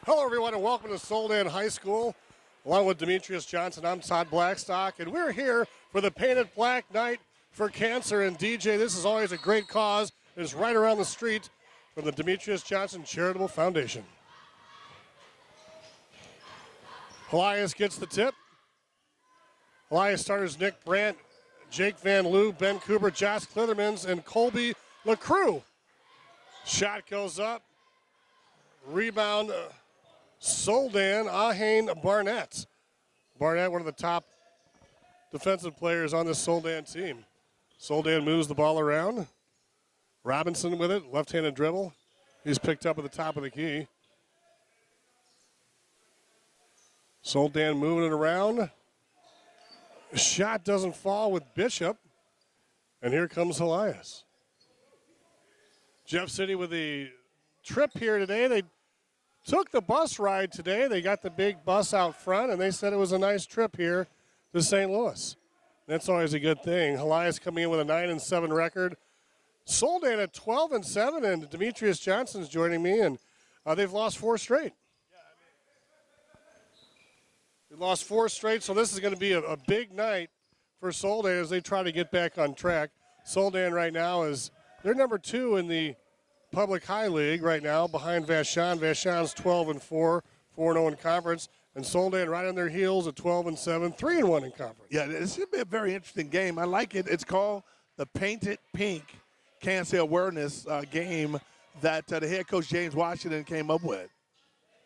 Hello, everyone, and welcome to Soldan High School. Along with Demetrius Johnson, I'm Todd Blackstock, and we're here for the Painted Black Night for Cancer. And DJ, this is always a great cause. It's right around the street from the Demetrius Johnson Charitable Foundation. Elias gets the tip. Elias starters Nick Brandt, Jake Van Loo, Ben Cooper, Josh Klithermans, and Colby LaCrue. Shot goes up. Rebound, Soldan Ahane Barnett. Barnett, one of the top defensive players on this Soldan team. Soldan moves the ball around. Robinson with it, left-handed dribble. He's picked up at the top of the key. Soldan moving it around. Shot doesn't fall with Bishop. And here comes Elias. Jeff City with the trip here today. They took the bus ride today. They got the big bus out front, and they said it was a nice trip here to St. Louis. That's always a good thing. Elias coming in with a 9-7 record. Soldan at 12-7, and Demetrius Johnson's joining me, and they've lost 4 straight. They lost 4 straight, so this is going to be a big night for Soldan as they try to get back on track. Soldan right now they're number 2 in the Public High League right now, behind Vashon. Vashon's 12-4, 4-0 in conference, and Soldan right on their heels at 12-7, 3-1 in conference. Yeah, this should be a very interesting game. I like it. It's called the Painted Pink Cancer Awareness game that the head coach James Washington came up with.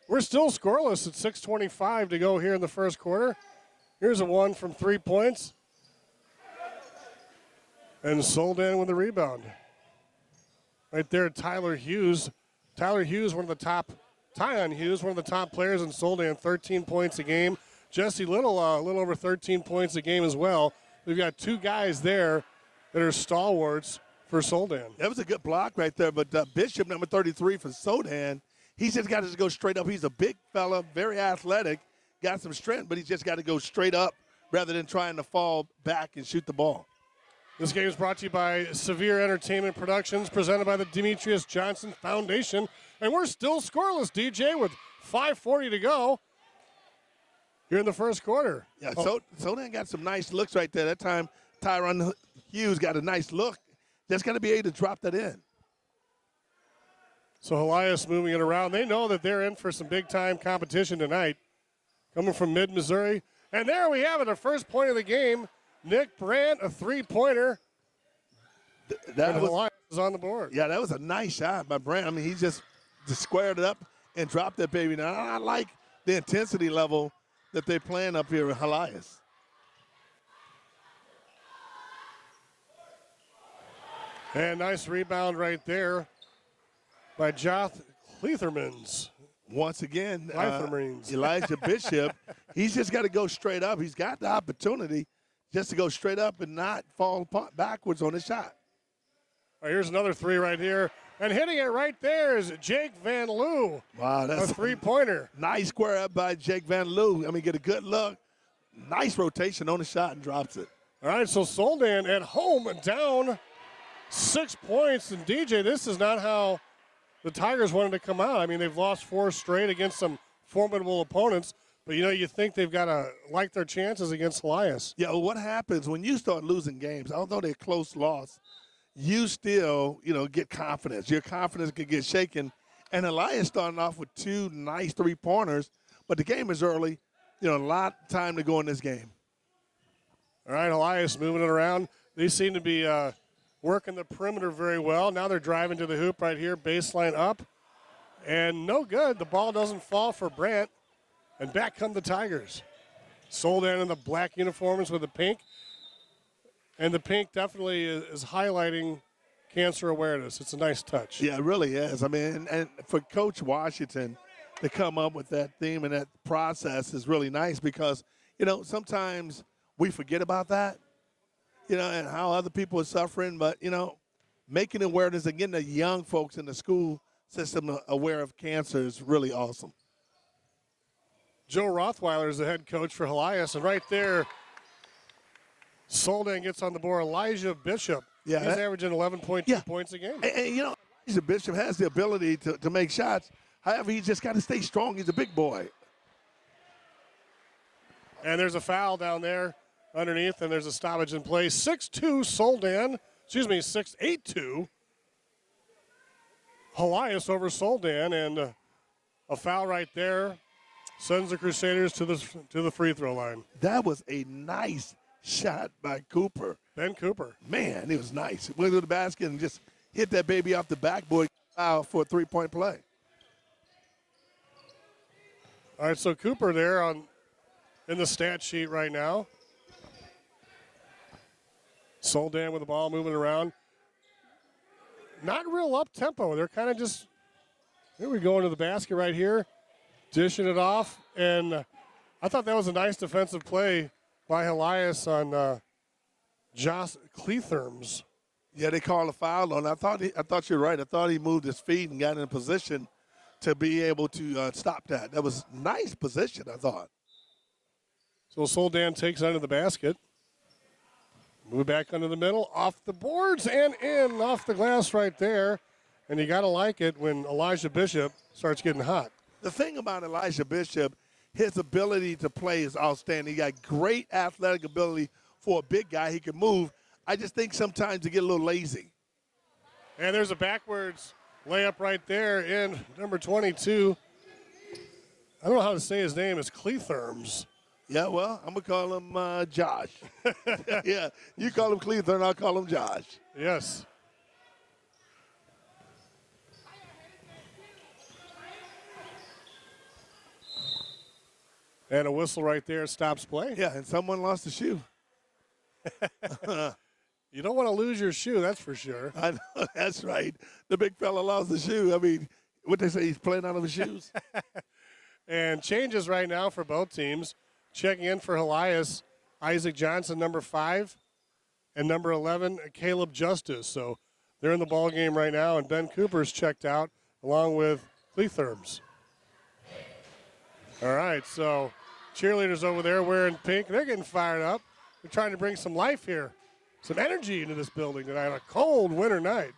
We're still scoreless at 6:25 to go here in the first quarter. Here's a one from 3 points. And Soldan with the rebound. Right there, Tyler Hughes. Tyler Hughes, Tyon Hughes, one of the top players in Soldan, 13 points a game. Jesse Little, a little over 13 points a game as well. We've got 2 guys there that are stalwarts for Soldan. That was a good block right there, but Bishop, number 33 for Soldan, he's just got to go straight up. He's a big fella, very athletic, got some strength, but he's just got to go straight up rather than trying to fall back and shoot the ball. This game is brought to you by Severe Entertainment Productions, presented by the Demetrius Johnson Foundation. And we're still scoreless, DJ, with 5:40 to go here in the first quarter. Yeah, Soldan got some nice looks right there. That time, Tyron Hughes got a nice look. Just got to be able to drop that in. So Elias moving it around. They know that they're in for some big-time competition tonight. Coming from mid-Missouri. And there we have it, the first point of the game. Nick Brandt, a 3-pointer. Elias is on the board. Yeah, that was a nice shot by Brandt. I mean, he just squared it up and dropped that baby. Now, I like the intensity level that they're playing up here with Elias. And nice rebound right there by Joth Klithermans. Once again, Elijah Bishop, he's just got to go straight up. He's got the opportunity just to go straight up and not fall backwards on his shot. All right, here's another 3 right here. And hitting it right there is Jake Van Loo. Wow, that's a 3-pointer. Nice square up by Jake Van Loo. I mean, get a good look. Nice rotation on the shot and drops it. All right, so Soldan at home down 6 points. And DJ, this is not how the Tigers wanted to come out. I mean, they've lost 4 straight against some formidable opponents. But, you think they've got to like their chances against Elias. Yeah, well, what happens when you start losing games, although they're close loss, you still, get confidence. Your confidence can get shaken. And Elias starting off with 2 nice 3-pointers, but the game is early. A lot of time to go in this game. All right, Elias moving it around. They seem to be working the perimeter very well. Now they're driving to the hoop right here, baseline up. And no good. The ball doesn't fall for Brandt. And back come the Tigers. Soldan in the black uniforms with the pink. And the pink definitely is highlighting cancer awareness. It's a nice touch. Yeah, it really is. I mean, and for Coach Washington to come up with that theme and that process is really nice because, sometimes we forget about that, and how other people are suffering. But, making awareness and getting the young folks in the school system aware of cancer is really awesome. Joe Rothweiler is the head coach for Elias, and right there, Soldan gets on the board. Elijah Bishop. Yeah, he's averaging 11.2 points a game. And Elijah Bishop has the ability to make shots. However, he's just got to stay strong. He's a big boy. And there's a foul down there underneath, and there's a stoppage in play. 6-2 Soldan. 6-8-2. Helias over Soldan, and a foul right there sends the Crusaders to the free throw line. That was a nice shot by Cooper. Ben Cooper. Man, it was nice. Went to the basket and just hit that baby off the backboard for a three-point play. All right, so Cooper there in the stat sheet right now. Soldan with the ball moving around. Not real up-tempo. They're kind of just, here we go into the basket right here, dishing it off. And I thought that was a nice defensive play by Helias on Josh Cleatherms. Yeah, they called a foul on. I thought you're right. I thought he moved his feet and got in a position to be able to stop that. That was nice position, I thought. So Soldan takes under the basket. Move back under the middle, off the boards and in, off the glass right there. And you got to like it when Elijah Bishop starts getting hot. The thing about Elijah Bishop, his ability to play is outstanding. He got great athletic ability for a big guy. He can move. I just think sometimes he get a little lazy. And there's a backwards layup right there in number 22. I don't know how to say his name. It's Cleatherms. Yeah, well, I'm going to call him Josh. Yeah, you call him Cleatherm, I'll call him Josh. Yes. And a whistle right there stops play. Yeah, and someone lost a shoe. You don't want to lose your shoe, that's for sure. I know, that's right. The big fella lost the shoe. I mean, what they say, he's playing out of his shoes? And changes right now for both teams. Checking in for Helias, Isaac Johnson, number 5, and number 11, Caleb Justice. So they're in the ball game right now, and Ben Cooper's checked out along with Cleatherms. All right, so cheerleaders over there wearing pink. They're getting fired up. They're trying to bring some life here, some energy into this building tonight on a cold winter night.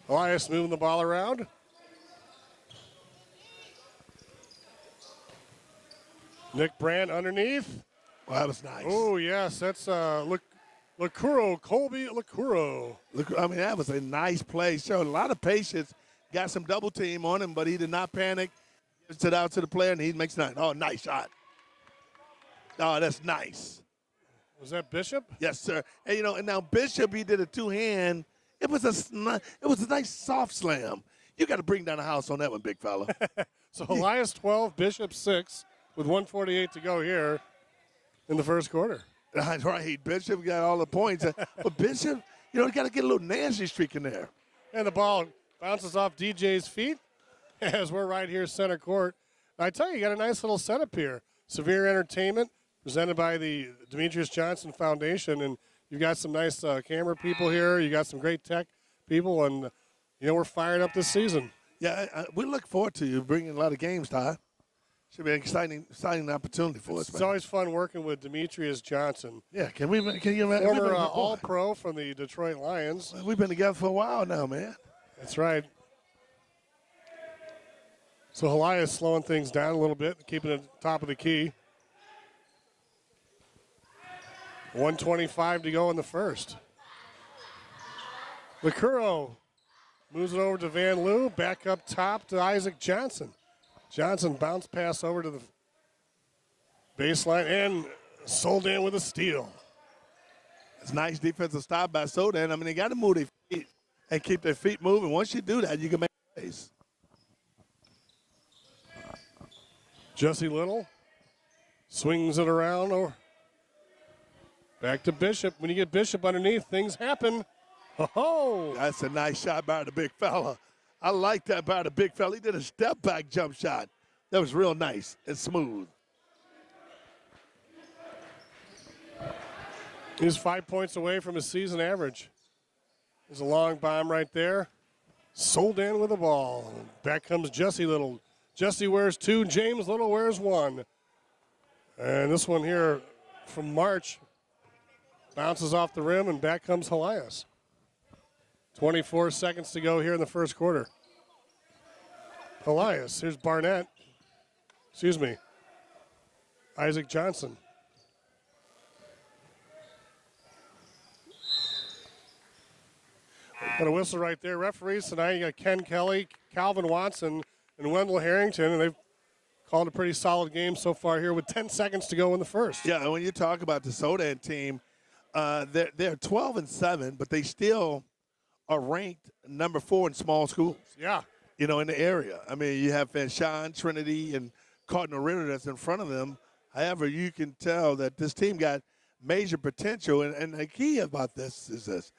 Helias moving the ball around. Nick Brandt underneath. Well, that was nice. Oh, yes, that's Lacuro, Colby Lacuro. Look, I mean, that was a nice play. Showed a lot of patience. Got some double team on him, but he did not panic. Gives it out to the player, and he makes nine. Oh, nice shot. Oh, that's nice. Was that Bishop? Yes, sir. And, you know, and now Bishop, he did a two-hand. It was a nice soft slam. You got to bring down the house on that one, big fella. So Helias 12, Bishop 6, with 1:48 to go here in the first quarter. That's right. Bishop got all the points. But Bishop, you know, you got to get a little Nancy streak in there. And the ball bounces off DJ's feet as we're right here center court. I tell you, you got a nice little setup here. Severe Entertainment, presented by the Demetrius Johnson Foundation. And you've got some nice camera people here. You got some great tech people. And, you know, we're fired up this season. Yeah, we look forward to you bringing a lot of games, Ty. Should be an exciting opportunity for us, It's man. always fun working with Demetrius Johnson. Yeah, can you Former All-Pro from the Detroit Lions. We've been together for a while now, man. That's right. So Helias slowing things down a little bit, keeping it top of the key. 1:25 to go in the first. Lacuro moves it over to Van Loo, back up top to Isaac Johnson. Johnson bounce pass over to the baseline and Soldan with a steal. It's a nice defensive stop by Soldan. I mean, they got to move their feet and keep their feet moving. Once you do that, you can make plays. Jesse Little swings it around over. Back to Bishop. When you get Bishop underneath, things happen. Ho-ho! That's a nice shot by the big fella. I like that by the big fella. He did a step-back jump shot. That was real nice and smooth. He's 5 points away from his season average. There's a long bomb right there. Soldan with the ball. Back comes Jesse Little. Jesse wears 2. James Little wears 1. And this one here from March bounces off the rim, and back comes Helias. 24 seconds to go here in the first quarter. Elias, here's Barnett. Excuse me. Isaac Johnson. Got a whistle right there. Referees tonight, you got Ken Kelly, Calvin Watson, and Wendell Harrington, and they've called a pretty solid game so far here with 10 seconds to go in the first. Yeah, and when you talk about the Sodan team, they're 12-7, but they still are ranked number 4 in small schools. Yeah. You know, in the area. I mean, you have Fanshawe, Trinity, and Cardinal Ritter that's in front of them. However, you can tell that this team got major potential, and the key about this is this.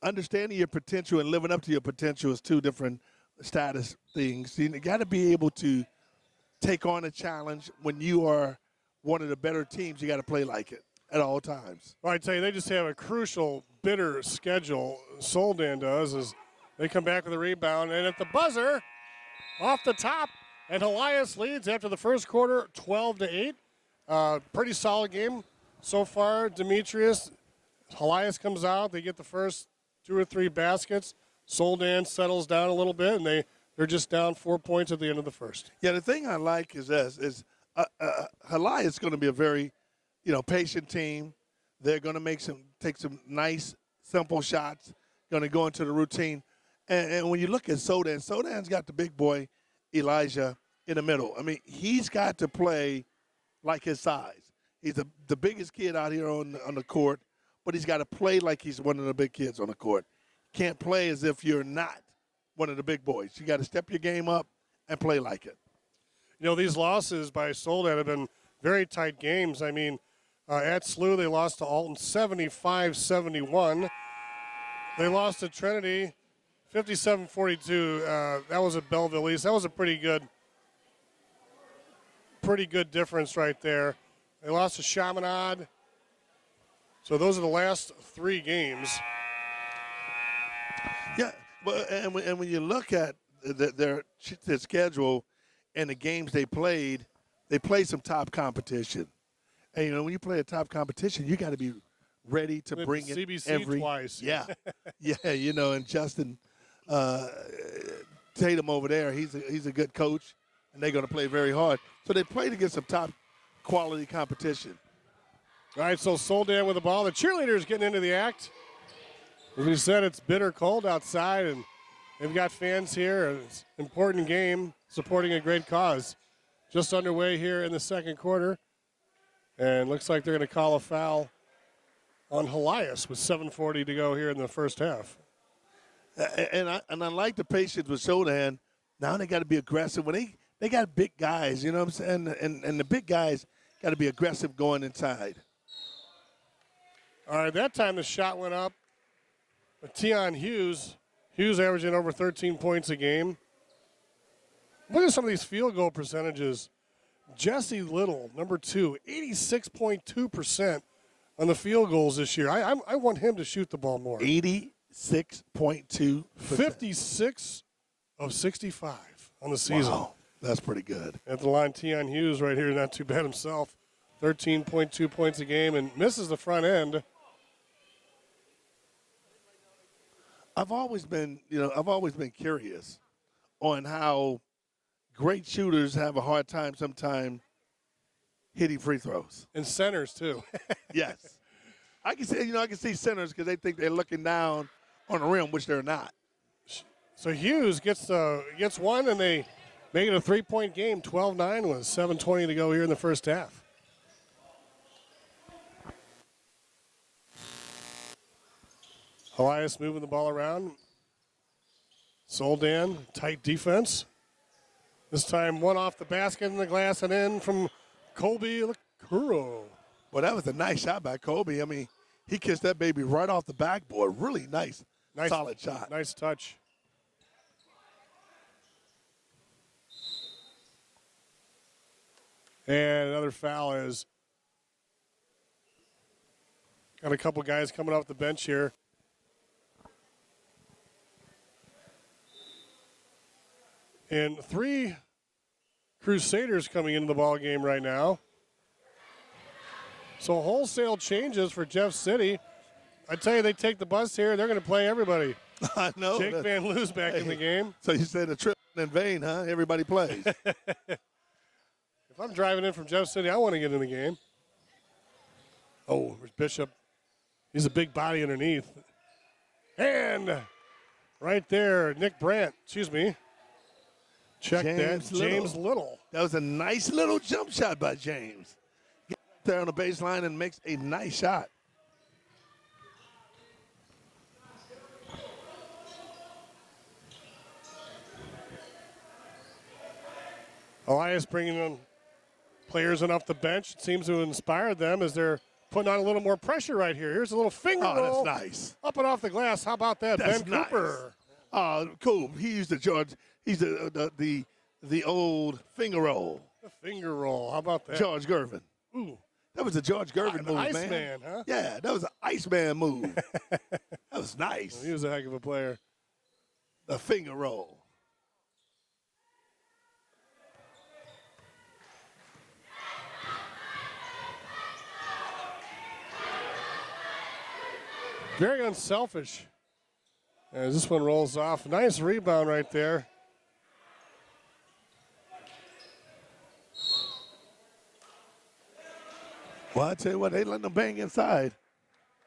Understanding your potential and living up to your potential is two different status things. You got to be able to take on a challenge. When you are one of the better teams, you got to play like it at all times. Well, I tell you, they just have a crucial, bitter schedule. Soldan does, as they come back with a rebound, and at the buzzer, off the top, and Elias leads after the first quarter, 12-8. Pretty solid game so far. Demetrius, Elias comes out. They get the first 2 or 3 baskets. Soldan settles down a little bit, and they're just down 4 points at the end of the first. Yeah, the thing I like is this: Elias is going to be a very, patient team. They're going to take some nice, simple shots. Going to go into the routine, and when you look at Sodan's got the big boy Elijah in the middle. I mean, he's got to play like his size. He's the biggest kid out here on the court, but he's got to play like he's one of the big kids on the court. Can't play as if you're not one of the big boys. You got to step your game up and play like it. These losses by Soldan have been very tight games. I mean, at SLU, they lost to Alton 75-71. They lost to Trinity 57-42. That was at Belleville East. That was a pretty good difference right there. They lost to Chaminade. So those are the last 3 games. Yeah, but and when you look at their schedule and the games they played some top competition. And when you play a top competition, you got to be ready to bring it CBC twice. Yeah, yeah. And Justin Tatum over there, he's a good coach, and they're going to play very hard. So they played against some top quality competition. All right, so Soldan with the ball. The cheerleaders getting into the act. As we said, it's bitter cold outside, and they've got fans here. It's an important game supporting a great cause. Just underway here in the second quarter. And looks like they're going to call a foul on Elias with 7:40 to go here in the first half. And I like the patience with Sodan. Now they got to be aggressive. When they got big guys, you know what I'm saying? And the big guys got to be aggressive going inside. All right, that time the shot went up. Tion Hughes averaging over 13 points a game. Look at some of these field goal percentages. Jesse Little, number 2, 86.2% on the field goals this year. I want him to shoot the ball more. 86.2%. 56 of 65 on the season. Wow, that's pretty good. At the line, Tion Hughes right here, not too bad himself. 13.2 points a game and misses the front end. I've always been curious on how great shooters have a hard time sometimes hitting free throws. And centers, too. Yes. I can see centers because they think they're looking down on the rim, which they're not. So Hughes gets one, and they make it a 3-point game, 12-9 with 7:20 to go here in the first half. Elias moving the ball around. Soldan, tight defense. This time one off the basket in the glass and in from Colby Lacuro. Well, that was a nice shot by Colby. I mean, he kissed that baby right off the backboard. Really nice solid shot. Nice touch. And another foul is got a couple guys coming off the bench here. And 3 Crusaders coming into the ball game right now. So wholesale changes for Jeff City. I tell you, they take the bus here. They're going to play everybody. I know. Jake Van Loo's back in the game. So you said the trip in vain, huh? Everybody plays. If I'm driving in from Jeff City, I want to get in the game. Oh, there's Bishop. He's a big body underneath. And right there, Nick Brandt. Excuse me. Check James that. James Little. That was a nice little jump shot by James. Gets there on the baseline and makes a nice shot. Elias bringing in players in off the bench. It seems to have inspired them as they're putting on a little more pressure right here. Here's a little finger roll. Oh, that's nice. Up and off the glass. How about that? That's Ben nice. Cooper. Cool. He used the George. He's the old finger roll. The finger roll. How about that? George Gervin. Ooh. That was a George Gervin move, man. Iceman, huh? Yeah, that was an Iceman move. That was nice. He was a heck of a player. The finger roll. Very unselfish. As this one rolls off. Nice rebound right there. Well, I tell you what, they letting them bang inside.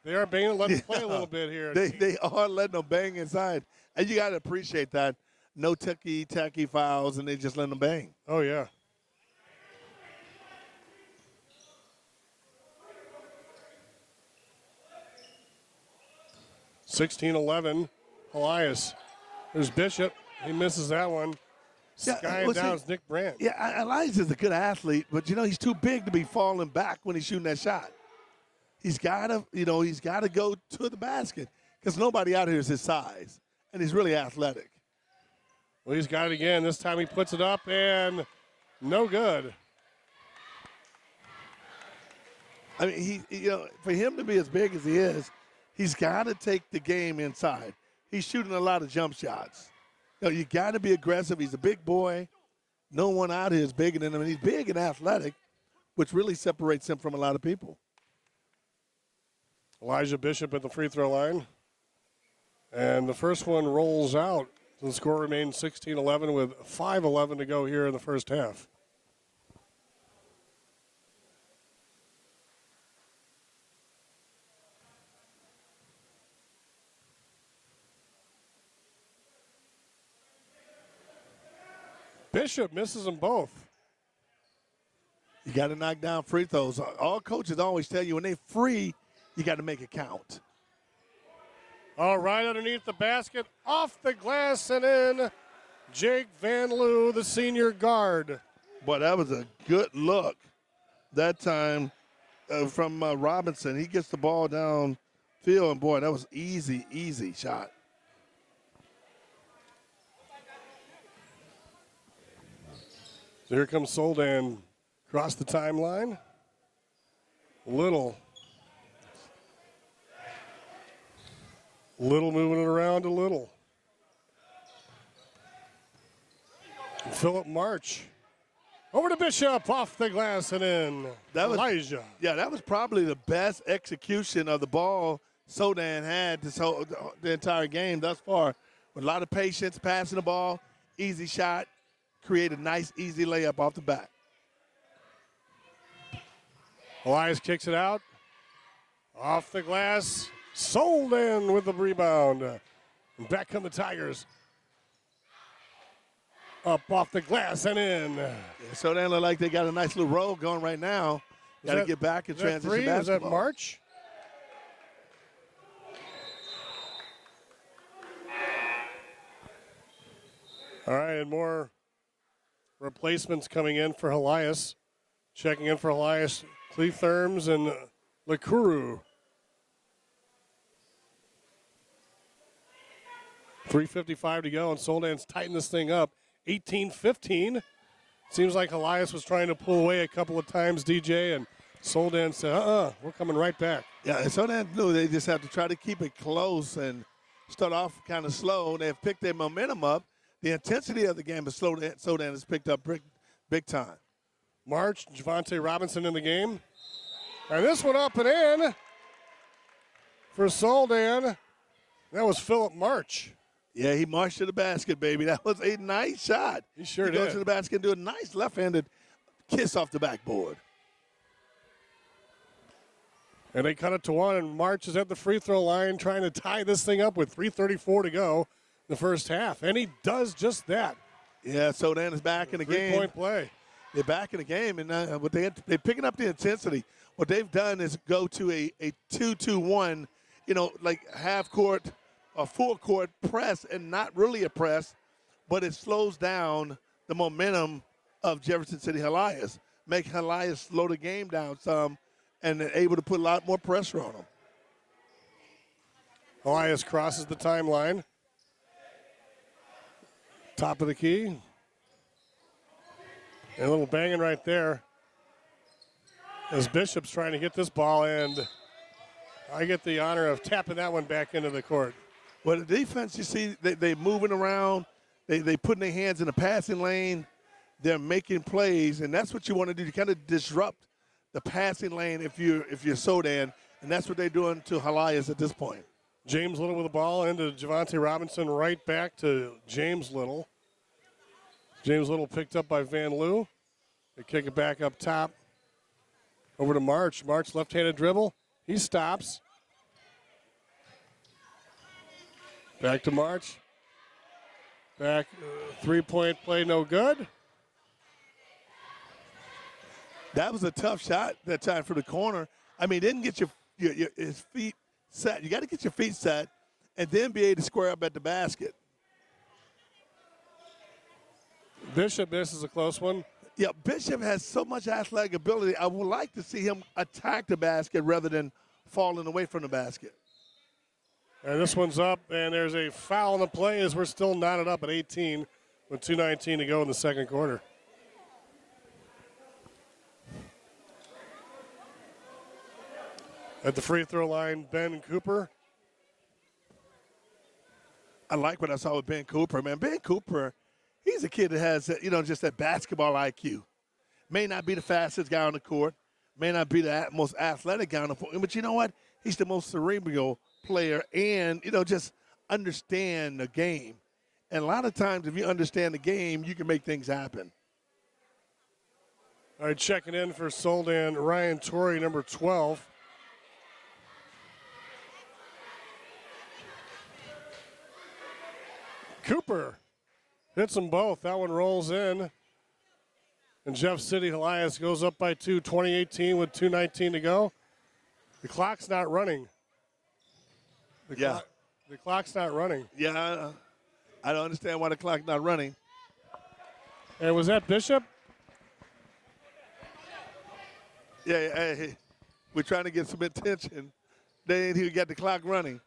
They are banging. Let them play a little bit here. They are letting them bang inside. And you got to appreciate that. No ticky-tacky fouls, and they just letting them bang. Oh, yeah. (16-11), Elias. There's Bishop. He misses that one. Skying down is Nick Brandt. Yeah, Elias a good athlete, but he's too big to be falling back when he's shooting that shot. He's got to go to the basket because nobody out here is his size, and he's really athletic. Well, he's got it again. This time he puts it up and no good. I mean, for him to be as big as he is, he's got to take the game inside. He's shooting a lot of jump shots. You got to be aggressive. He's a big boy. No one out here is bigger than him. And he's big and athletic, which really separates him from a lot of people. Elijah Bishop at the free throw line. And the first one rolls out. The score remains 16-11 with 5:11 to go here in the first half. Bishop misses them both. You got to knock down free throws. All coaches always tell you when they're free, you got to make it count. All right, underneath the basket, off the glass and in. Jake Van Loo, the senior guard. Boy, that was a good look that time from Robinson. He gets the ball down field, and boy, that was easy shot. So here comes Soldan across the timeline. Little moving it around a little. And Philip March. Over to Bishop, off the glass and in. That was, Elijah. Yeah, that was probably the best execution of the ball Soldan had the entire game thus far. With a lot of patience, passing the ball, easy shot, create a nice, easy layup off the back. Elias kicks it out. Off the glass. Soldan with the rebound. And back come the Tigers. Up off the glass and in. Yeah, Soldan look like they got a nice little roll going right now. Got to get back and transition three? basketball. Is that March? All right, and more replacements coming in for Elias. Checking in for Elias, Cletherms and Lakuru. 3:55 to go, and Soldan's tightened this thing up. 18-15. Seems like Elias was trying to pull away a couple of times, DJ, and Soldan said, we're coming right back. Yeah, and Soldan knew they just have to try to keep it close and start off kind of slow. They've picked their momentum up. The intensity of the game is Soldan has picked up big time. March, Javante Robinson in the game. And this one up and in. for Soldan. That was Philip March. Yeah, he marched to the basket, baby. That was a nice shot. He sure He goes did. to the basket and do a nice left-handed kiss off the backboard. And they cut it to one, and March is at the free throw line trying to tie this thing up with 3:34 to go in the first half. And he does just that. Yeah, Soldan is back in the game. Three-point play. They're back in the game, and what they're picking up the intensity. What they've done is go to a 2-2-1, like half court or full court press, and not really a press, but it slows down the momentum of Jefferson City Helias, make Helias slow the game down some, and they're able to put a lot more pressure on them. Elias crosses the timeline. Top of the key. And a little banging right there as Bishop's trying to get this ball, and I get the honor of tapping that one back into the court. Well, the defense, you see, they moving around. They putting their hands in the passing lane. They're making plays, and that's what you want to do. You kind of disrupt the passing lane if you're Soldan, and that's what they're doing to Helias at this point. James Little with the ball into Javante Robinson, right back to James Little. James Little picked up by Van Loo. They kick it back up top. Over to March. March left-handed dribble. He stops. Back to March. Back, three-point play, no good. That was a tough shot that time for the corner. I mean, didn't get his feet set. You got to get your feet set and then be able to square up at the basket. Bishop misses a close one. Yeah, Bishop has so much athletic ability. I would like to see him attack the basket rather than falling away from the basket. And this one's up, and there's a foul in the play as we're still knotted up at 18 with 2:19 to go in the second quarter. At the free throw line, Ben Cooper. I like what I saw with Ben Cooper, man. Ben Cooper, he's a kid that has, just that basketball IQ. May not be the fastest guy on the court, may not be the most athletic guy on the court, but you know what? He's the most cerebral player and, just understand the game. And a lot of times, if you understand the game, you can make things happen. All right, checking in for Soldan, Ryan Torrey, number 12. Cooper hits them both. That one rolls in. And Jeff City Helias goes up by 2, 2018 with 2:19 to go. The clock's not running. The clock's not running. Yeah, I don't understand why the clock's not running. And was that Bishop? Yeah, hey, we're trying to get some attention. They ain't even got the clock running.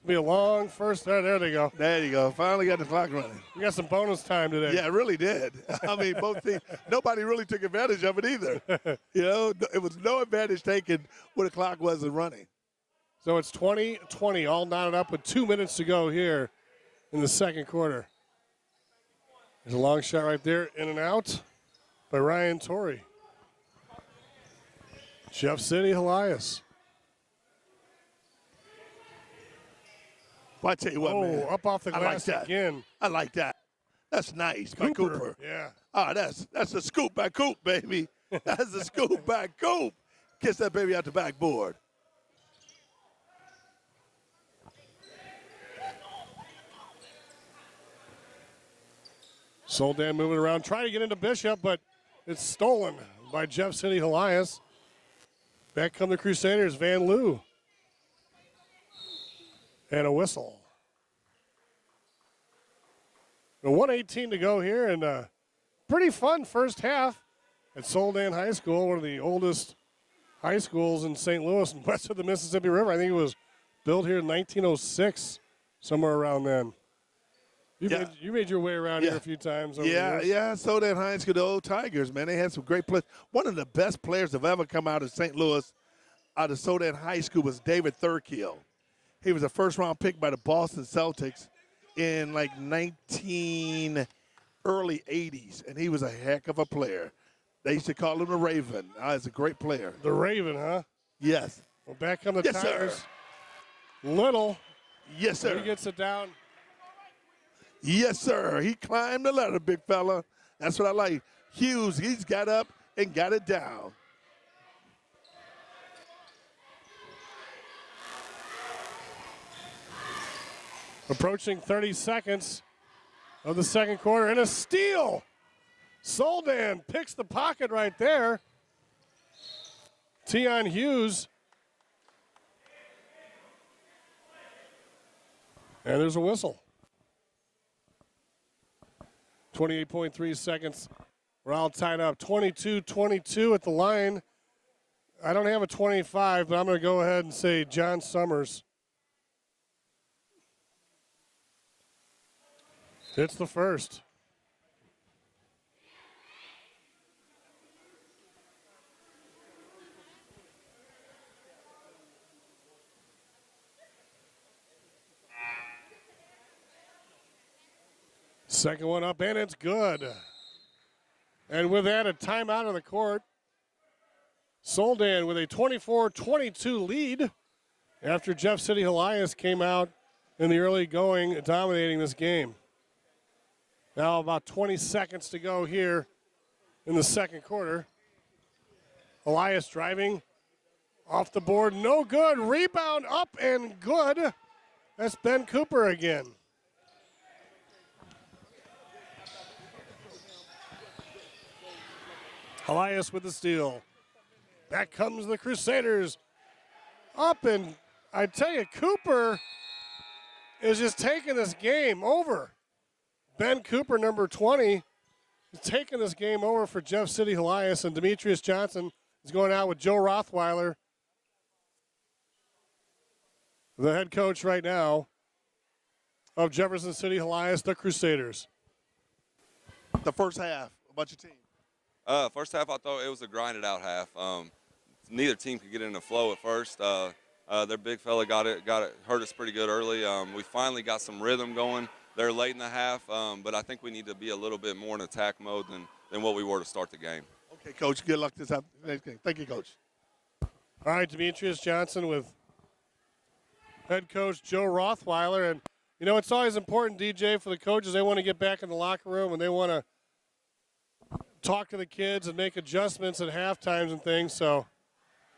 Be a long first. There they go. There you go. Finally got the clock running. We got some bonus time today. Yeah, it really did. I mean, both teams, nobody really took advantage of it either. It was no advantage taken when the clock wasn't running. So it's 20-20, all knotted up with 2 minutes to go here in the second quarter. There's a long shot right there, in and out by Ryan Torrey. Jeff City Helias. Well, I tell you what, man. Up off the I like glass that. again. I like that. That's nice by Cooper. Yeah. Oh, that's a scoop by Coop, baby. That's a scoop by Coop. Kiss that baby out the backboard. Soldan moving around, trying to get into Bishop, but it's stolen by Jeff City Helias. Back come the Crusaders, Van Loo. And a whistle. 1:18 to go here, and pretty fun first half at Soldan High School, one of the oldest high schools in St. Louis and west of the Mississippi River. I think it was built here in 1906, somewhere around then. You made your way around here a few times over the years. Yeah, Soldan High School, the old Tigers, man. They had some great players. One of the best players that have ever come out of St. Louis, out of Soldan High School, was David Thurkill. He was a first-round pick by the Boston Celtics in early 80s, and he was a heck of a player. They used to call him the Raven. He's a great player. The Raven, huh? Yes. Well, back come the Yes, Tigers. sir. Little. Yes, sir. He gets it down. Yes, sir. He climbed the ladder, big fella. That's what I like. Hughes, he's got up and got it down. Approaching 30 seconds of the second quarter, and a steal. Soldan picks the pocket right there. Tion Hughes. And there's a whistle. 28.3 seconds. We're all tied up. 22-22 at the line. I don't have a 25, but I'm going to go ahead and say John Summers. It's the first. Second one up, and it's good. And with that, a timeout on the court. Soldan with a 24-22 lead after Jeff City Elias came out in the early going, dominating this game. Now about 20 seconds to go here in the second quarter. Elias driving off the board, no good. Rebound up and good. That's Ben Cooper again. Elias with the steal. Back comes the Crusaders. Up, and I tell you, Cooper is just taking this game over. Ben Cooper, number 20, is taking this game over for Jeff City Elias, and Demetrius Johnson is going out with Joe Rothweiler, the head coach right now of Jefferson City Elias, the Crusaders. The first half about your team. First half, I thought it was a grinded out half. Neither team could get in the flow at first. Their big fella got it, hurt us pretty good early. We finally got some rhythm going there late in the half, but I think we need to be a little bit more in attack mode than what we were to start the game. Okay, Coach. Good luck this next game. Thank you, Coach. All right, Demetrius Johnson with head coach Joe Rothweiler. And, you know, it's always important, DJ, for the coaches. They want to get back in the locker room and they want to talk to the kids and make adjustments at half times and things. So,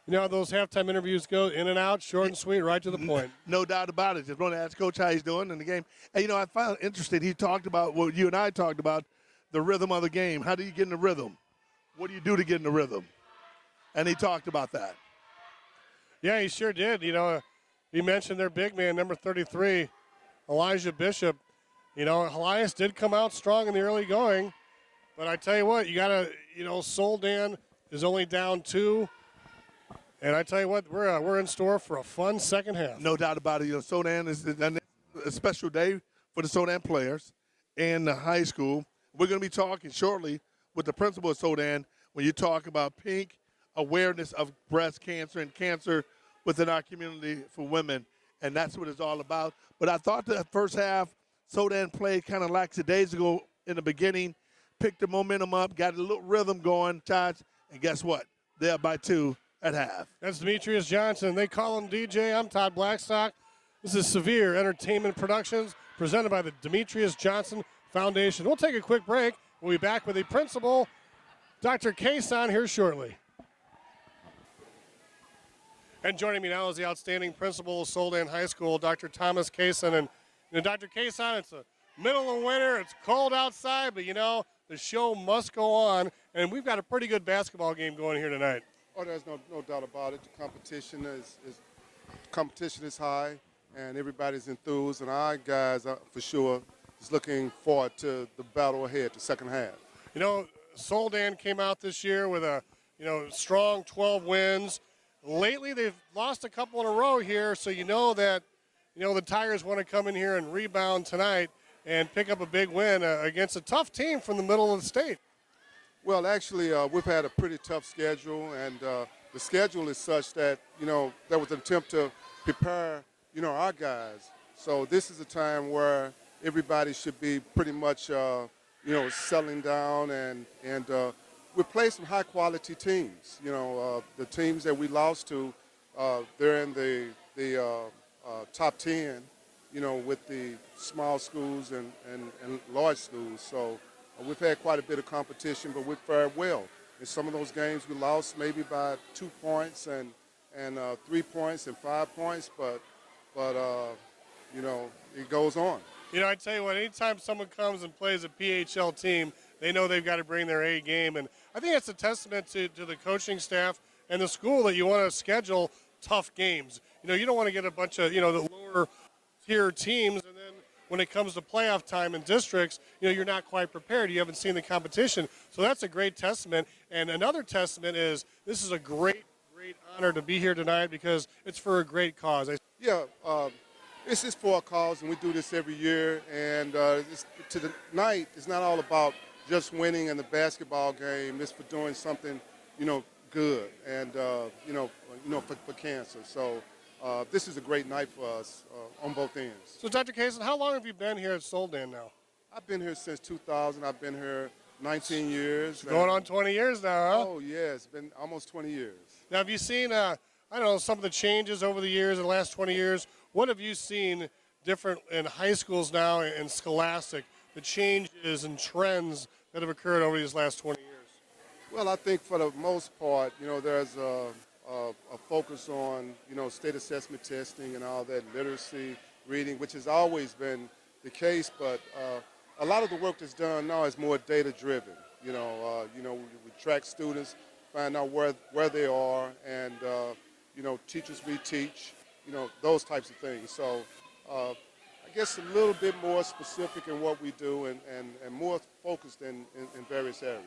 you know how those halftime interviews go, in and out, short and sweet, right to the point. No doubt about it. Just want to ask Coach how he's doing in the game. And, you know, I found it interesting. He talked about what you and I talked about, the rhythm of the game. How do you get in the rhythm? What do you do to get in the rhythm? And he talked about that. Yeah, he sure did. You know, he mentioned their big man, number 33, Elijah Bishop. You know, Elias did come out strong in the early going. But I tell you what, you got to, you know, Soldan is only down 2. And I tell you what, we're in store for a fun second half. No doubt about it. You know, Soldan is a special day for the Soldan players in the high school. We're going to be talking shortly with the principal of Soldan when you talk about pink awareness of breast cancer and cancer within our community for women. And that's what it's all about. But I thought that first half, Soldan played kind of like 2 days ago in the beginning, picked the momentum up, got a little rhythm going, shots, and guess what? They're up by 2 at half. That's Demetrius Johnson. They call him DJ. I'm Todd Blackstock. This is Severe Entertainment Productions, presented by the Demetrius Johnson Foundation. We'll take a quick break. We'll be back with the principal, Dr. Kason, here shortly. And joining me now is the outstanding principal of Soldan High School, Dr. Thomas Kason. And you know, Dr. Kason, it's the middle of winter. It's cold outside, but, you know, the show must go on. And we've got a pretty good basketball game going here tonight. Oh, there's no doubt about it. The competition is high, and everybody's enthused. And our guys, are, for sure, is looking forward to the battle ahead, the second half. You know, Soldan came out this year with a, you know, strong 12 wins. Lately, they've lost a couple in a row here, so you know that, you know, the Tigers want to come in here and rebound tonight and pick up a big win against a tough team from the middle of the state. Well, actually, we've had a pretty tough schedule, and the schedule is such that, you know, there was an attempt to prepare, you know, our guys. So this is a time where everybody should be pretty much, you know, settling down, and we play some high-quality teams. You know, the teams that we lost to they're in the top 10, with the small schools and large schools. So we've had quite a bit of competition, but we've fared well. In some of those games, we lost maybe by 2 points and 3 points and 5 points, but it goes on. I tell you what, anytime someone comes and plays a PHL team, they know they've got to bring their A game. And I think that's a testament to the coaching staff and the school that you want to schedule tough games. You don't want to get a bunch of, the lower tier teams, and then when it comes to playoff time in districts, you're not quite prepared. You haven't seen the competition. So that's a great testament. And another testament is this is a great honor to be here tonight because it's for a great cause. Yeah, this is for a cause, and we do this every year. And tonight, it's not all about just winning in the basketball game. It's for doing something, good, and for cancer. So this is a great night for us on both ends. So, Dr. Kaysen, how long have you been here at Soldan now? I've been here since 2000. I've been here 19 years. Going on 20 years now, huh? Oh, yeah, it's been almost 20 years. Now, have you seen, some of the changes over the years, in the last 20 years? What have you seen different in high schools now and Scholastic, the changes and trends that have occurred over these last 20 years? Well, I think for the most part, there's a focus on, state assessment testing and all that, literacy, reading, which has always been the case, but a lot of the work that's done now is more data-driven. We track students, find out where they are, and, teachers reteach, those types of things. So I guess a little bit more specific in what we do and more focused in various areas.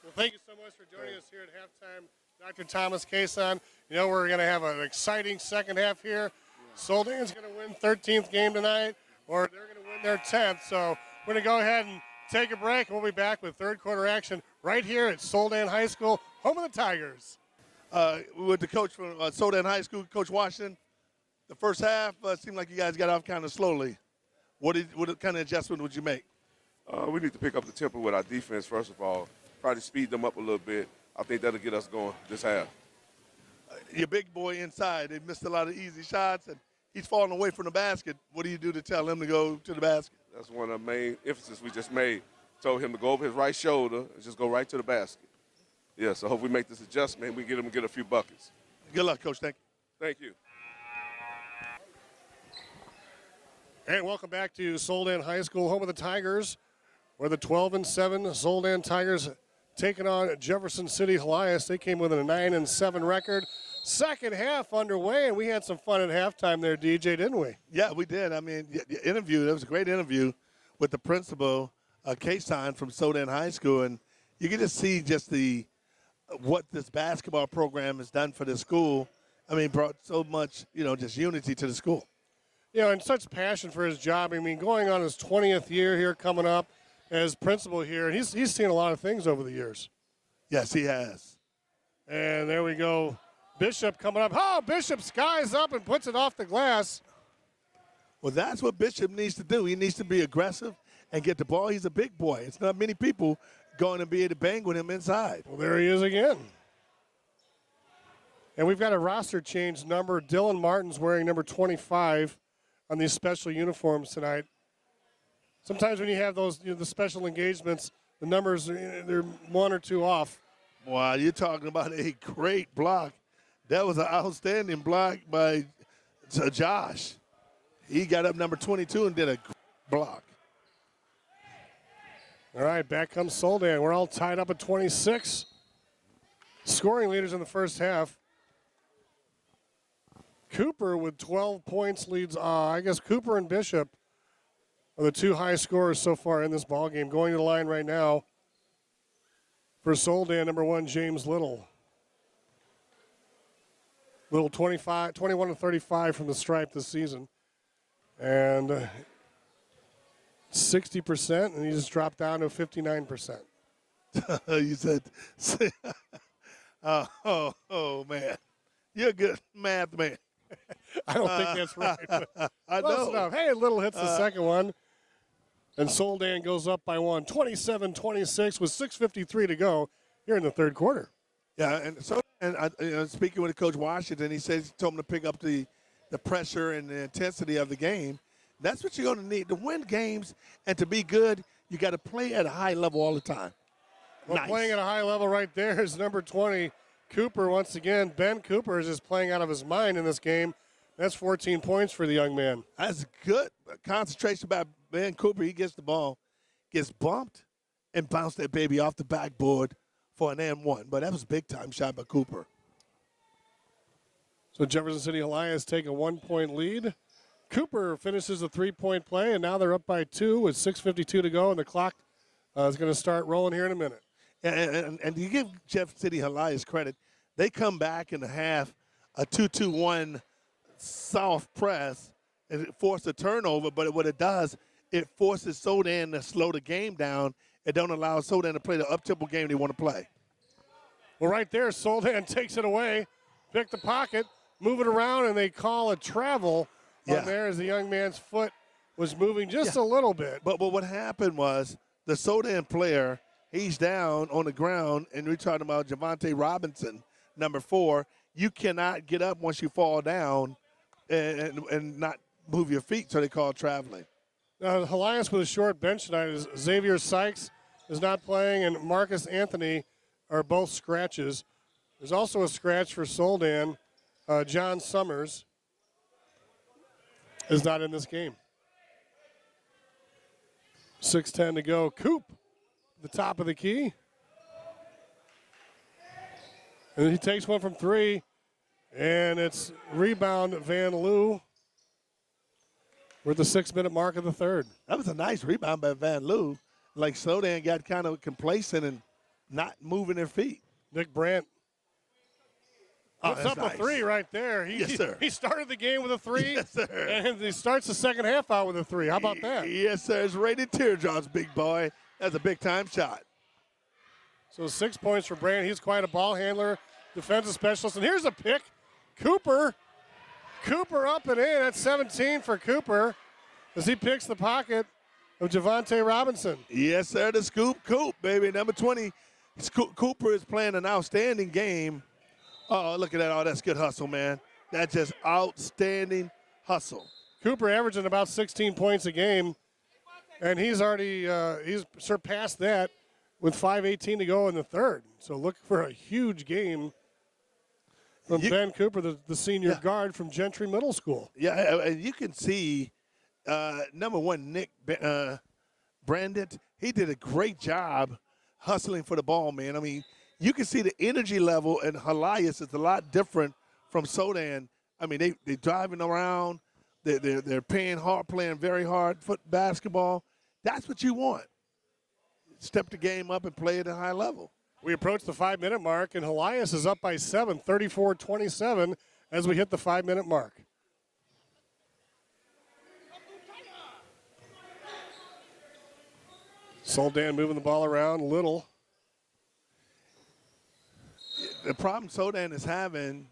Well, thank you so much for joining us here at halftime, Dr. Thomas Kaysen. We're going to have an exciting second half here. Soldan's going to win 13th game tonight, or they're going to win their 10th. So we're going to go ahead and take a break, and we'll be back with third quarter action right here at Soldan High School, home of the Tigers. With the coach from Soldan High School, Coach Washington, the first half seemed like you guys got off kind of slowly. What kind of adjustment would you make? We need to pick up the tempo with our defense, first of all. Try to speed them up a little bit. I think that'll get us going this half. Your big boy inside, they missed a lot of easy shots, and he's falling away from the basket. What do you do to tell him to go to the basket? That's one of the main emphasis we just made. Told him to go over his right shoulder and just go right to the basket. Yeah, so hope we make this adjustment and we get him to get a few buckets. Good luck, Coach. Thank you. Thank you. And welcome back to Soldan High School, home of the Tigers, where the 12-7 Soldan Tigers taking on Jefferson City Helias. They came with a 9-7 record. Second half underway, and we had some fun at halftime there, DJ, didn't we? Yeah, we did. I mean, the interview, that was a great interview with the principal, Kaysen from Soldan High School, and you get to see just what this basketball program has done for the school. I mean, brought so much, just unity to the school. And such passion for his job. I mean, going on his 20th year here coming up as principal here, and he's seen a lot of things over the years. Yes, he has. And there we go. Bishop coming up. Oh, Bishop skies up and puts it off the glass. Well, that's what Bishop needs to do. He needs to be aggressive and get the ball. He's a big boy. It's not many people going to be able to bang with him inside. Well, there he is again. And we've got a roster change number. Dylan Martin's wearing number 25 on these special uniforms tonight. Sometimes when you have those, the special engagements, the numbers, they're one or two off. Wow, you're talking about a great block. That was an outstanding block by Josh. He got up number 22 and did a block. All right, back comes Soldan. We're all tied up at 26. Scoring leaders in the first half. Cooper with 12 points leads. I guess Cooper and Bishop are the two high scorers so far in this ball game. Going to the line right now for Soldan, number 1, James Little. Little 21 to 35 from the stripe this season. And 60%, and he just dropped down to 59%. You said, oh, man. You're a good math man. I don't think that's right. I Close know. enough. Hey, Little hits the second one. And Soldan goes up by one, 27-26 with 6:53 to go here in the third quarter. Yeah, and so And speaking with Coach Washington, he says he told him to pick up the pressure and the intensity of the game. That's what you're going to need to win games and to be good. You got to play at a high level all the time. Well, Nice. playing at a high level right there is number 20, Cooper. Once again, Ben Cooper is just playing out of his mind in this game. That's 14 points for the young man. That's good concentration by Ben Cooper. He gets the ball, gets bumped, and bounced that baby off the backboard for an and one. But that was a big-time shot by Cooper. So Jefferson City Alliance take a 1-point lead. Cooper finishes a 3-point play, and now they're up by 2 with 6:52 to go, and the clock is going to start rolling here in a minute. And you give Jeff City Elias credit. They come back in the half, a 2-2-1 soft press, and it forced a turnover. But what it does, it forces Sodan to slow the game down. It don't allow Sodan to play the up-tempo game they want to play. Well, right there, Soldan takes it away, pick the pocket, move it around, and they call a travel Yeah. on there as the young man's foot was moving just a little bit. But what happened was the Sodan player, he's down on the ground, and we're talking about Javante Robinson, number 4. You cannot get up once you fall down and not move your feet, so they call traveling. Now, Elias with a short bench tonight is Xavier Sykes is not playing, and Marcus Anthony are both scratches. There's also a scratch for Soldan. John Summers is not in this game. 6:10 to go. Coop, the top of the key. And he takes one from 3, and it's rebound Van Loo. We're at the 6-minute mark of the third. That was a nice rebound by Van Loo. Like Sodan got kind of complacent and not moving their feet. Nick Brandt puts that's up nice. a 3 right there. Yes, sir. He started the game with a 3, Yes, sir. and he starts the second half out with a 3. How about that? Yes, sir. It's rated teardrops, big boy. That's a big-time shot. So 6 points for Brandt. He's quite a ball handler, defensive specialist. And here's a pick. Cooper up and in. That's 17 for Cooper as he picks the pocket of Javante Robinson. Yes, sir. The scoop, Coop, baby. Number 20. Cooper is playing an outstanding game. Oh, look at that. Oh, that's good hustle, man. That's just outstanding hustle. Cooper averaging about 16 points a game, and he's already he's surpassed that with 5:18 to go in the third. So look for a huge game from Ben Cooper, the senior guard from Gentry Middle School. Yeah, and you can see, number 1, Nick Brandt, he did a great job hustling for the ball, man. I mean, you can see the energy level in Elias is a lot different from Sodan. I mean, they driving around, they're playing very hard foot basketball. That's what you want. Step the game up and play at a high level. We approach the 5-minute mark, and Elias is up by 7, 34-27, as we hit the 5-minute mark. Soldan moving the ball around, Little. The problem Sodan is having,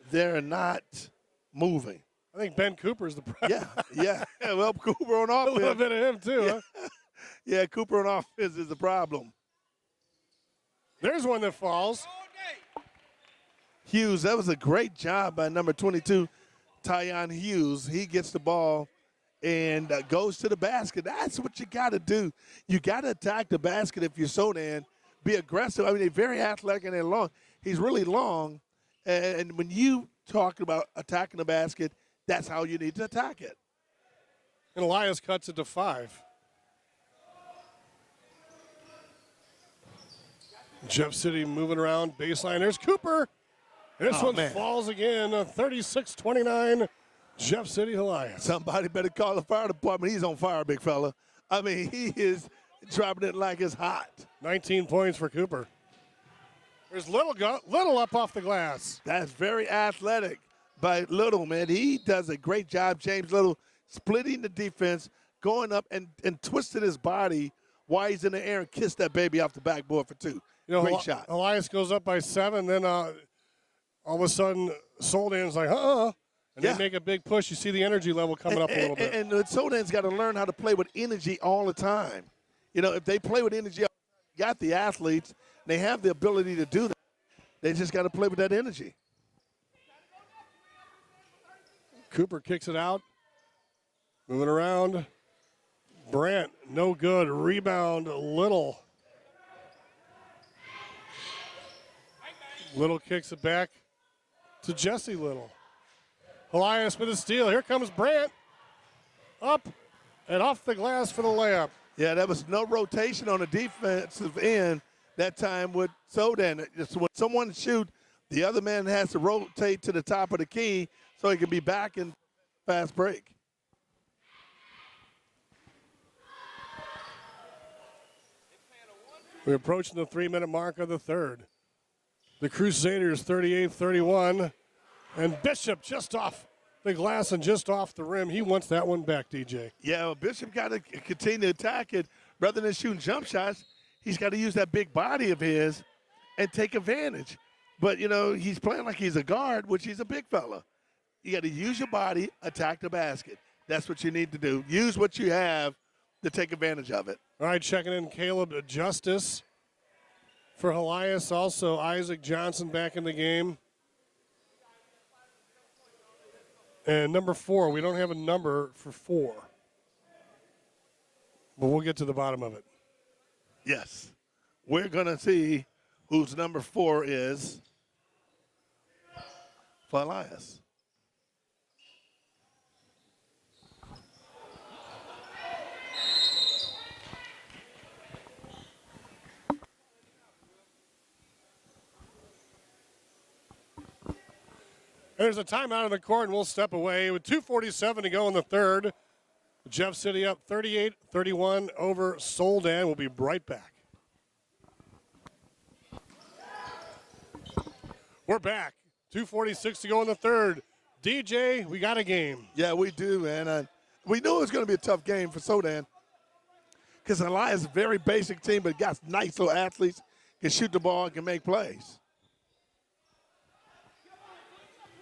they're not moving. I think Ben Cooper's the problem. Yeah. Well, Cooper on A little offense. bit of him, too, huh? Yeah, Cooper on offense is the problem. There's one that falls. Hughes, that was a great job by number 22, Tyon Hughes. He gets the ball and goes to the basket. That's what you got to do. You got to attack the basket if you're Sodan. Be aggressive. I mean, they're very athletic and they're long. He's really long. And when you talk about attacking the basket, that's how you need to attack it. And Elias cuts it to 5. Jeff City moving around baseline. There's Cooper. This one falls again. 36-29. Jeff City Elias. Somebody better call the fire department. He's on fire, big fella. I mean, he is dropping it like it's hot. 19 points for Cooper. There's Little up off the glass. That's very athletic by Little, man. He does a great job, James Little, splitting the defense, going up and twisting his body while he's in the air and kissed that baby off the backboard for 2. Great shot. Elias goes up by 7. Then all of a sudden, Soldan's like, and they make a big push. You see the energy level coming up a little bit. And Soldan's got to learn how to play with energy all the time. You know, if they play with energy, you got the athletes, they have the ability to do that. They just got to play with that energy. Cooper kicks it out. Moving around. Brant, no good. Rebound, Little. Little kicks it back to Jesse Little. Elias with a steal. Here comes Brant. Up and off the glass for the layup. Yeah, that was no rotation on the defensive end that time with Sodan. Just when someone shoots, the other man has to rotate to the top of the key so he can be back in fast break. We're approaching the 3-minute mark of the third. The Crusaders 38-31. And Bishop just off the glass and just off the rim. He wants that one back, DJ. Yeah, well, Bishop got to continue to attack it. Rather than shooting jump shots, he's got to use that big body of his and take advantage. But, you know, he's playing like he's a guard, which he's a big fella. You got to use your body, attack the basket. That's what you need to do. Use what you have to take advantage of it. All right, checking in Caleb Justice for Elias. Also, Isaac Johnson back in the game. And number 4, we don't have a number for 4. But we'll get to the bottom of it. Yes. We're going to see whose number 4 is for Elias. There's a timeout on the court, and we'll step away with 2:47 to go in the third. Jeff City up 38-31 over Soldan. We'll be right back. We're back. 2:46 to go in the third. DJ, we got a game. Yeah, we do, man. We knew it was going to be a tough game for Sodan because Elias is a very basic team, but got nice little athletes, can shoot the ball, can make plays.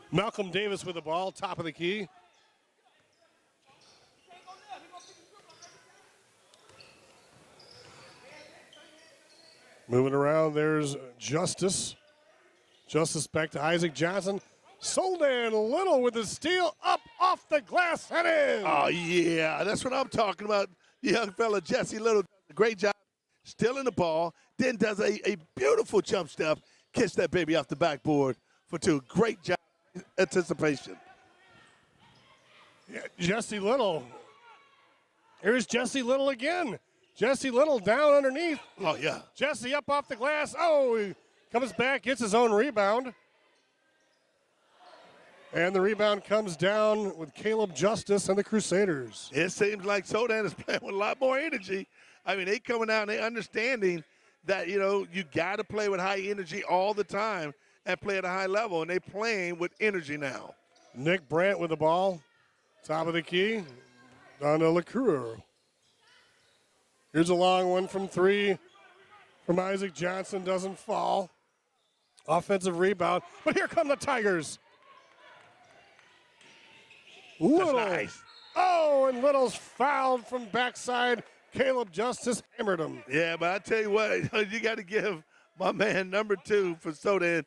Malcolm Davis with the ball, top of the key. Moving around, there's Justice. Justice back to Isaac Johnson. Soldan Little with the steal, up off the glass and in. Oh, yeah, that's what I'm talking about. The young fella, Jesse Little, does a great job stealing the ball, then does a beautiful jump step, kiss that baby off the backboard for 2. Great job. Anticipation. Yeah, Jesse Little. Here's Jesse Little again. Jesse Little down underneath. Oh, yeah. Jesse up off the glass. Oh, he comes back, gets his own rebound. And the rebound comes down with Caleb Justice and the Crusaders. It seems like Sodan is playing with a lot more energy. I mean, they coming out and they understanding that, you know, you got to play with high energy all the time and play at a high level, and they playing with energy now. Nick Brandt with the ball. Top of the key. Down to LaCour. Here's a long one from 3 from Isaac Johnson. Doesn't fall. Offensive rebound. But here come the Tigers. Little. Nice. Oh, and Little's fouled from backside. Caleb Justice hammered him. Yeah, but I tell you what, you got to give my man number 2 for Sodan,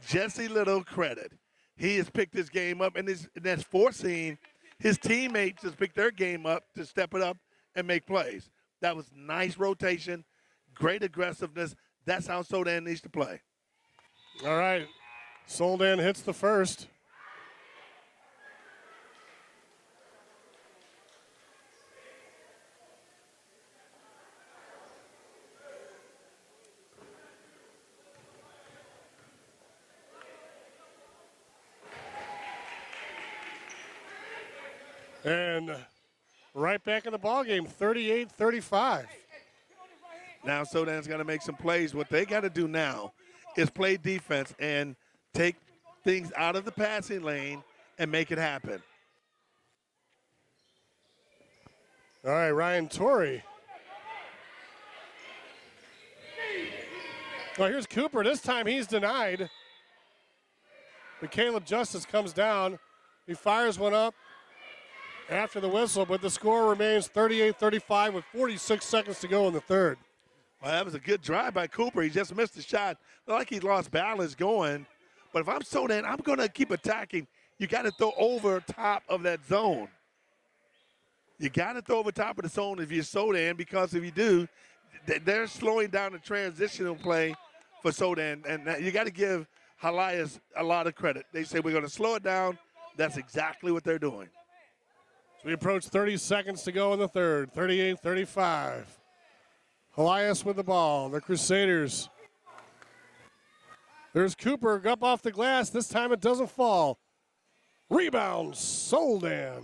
Jesse Little, credit. He has picked his game up, and that's forcing his teammates to pick their game up to step it up and make plays. That was nice rotation, great aggressiveness. That's how Sodan needs to play. All right. Soldan hits the first. And right back in the ballgame, 38-35. Now Sodan's got to make some plays. What they got to do now is play defense and take things out of the passing lane and make it happen. All right, Ryan Torrey. Well, here's Cooper. This time he's denied. But Caleb Justice comes down. He fires one up after the whistle, but the score remains 38-35 with 46 seconds to go in the third. Well, that was a good drive by Cooper. He just missed the shot. Looked like he lost balance going. But if I'm Sodan, I'm going to keep attacking. You got to throw over top of that zone. You got to throw over top of the zone if you're Sodan, because if you do, they're slowing down the transitional play for Sodan. And you got to give Helias a lot of credit. They say we're going to slow it down. That's exactly what they're doing. So we approach 30 seconds to go in the third, 38-35. Helias with the ball. The Crusaders. There's Cooper up off the glass. This time it doesn't fall. Rebound, Soldan.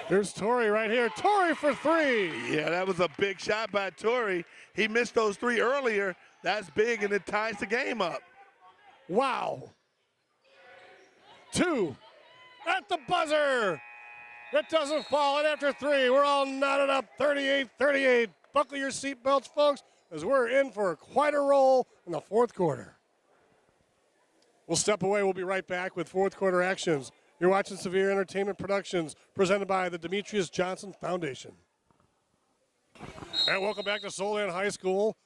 Here's Torrey right here. Torrey for three. Yeah, that was a big shot by Torrey. He missed those three earlier. That's big, and it ties the game up. Wow. Two at the buzzer. It doesn't fall. And after three, we're all knotted up. 38-38. Buckle your seatbelts, folks, as we're in for quite a roll in the fourth quarter. We'll step away. We'll be right back with fourth quarter actions. You're watching Severe Entertainment Productions, presented by the Demetrius Johnson Foundation. And welcome back to Soldan High School.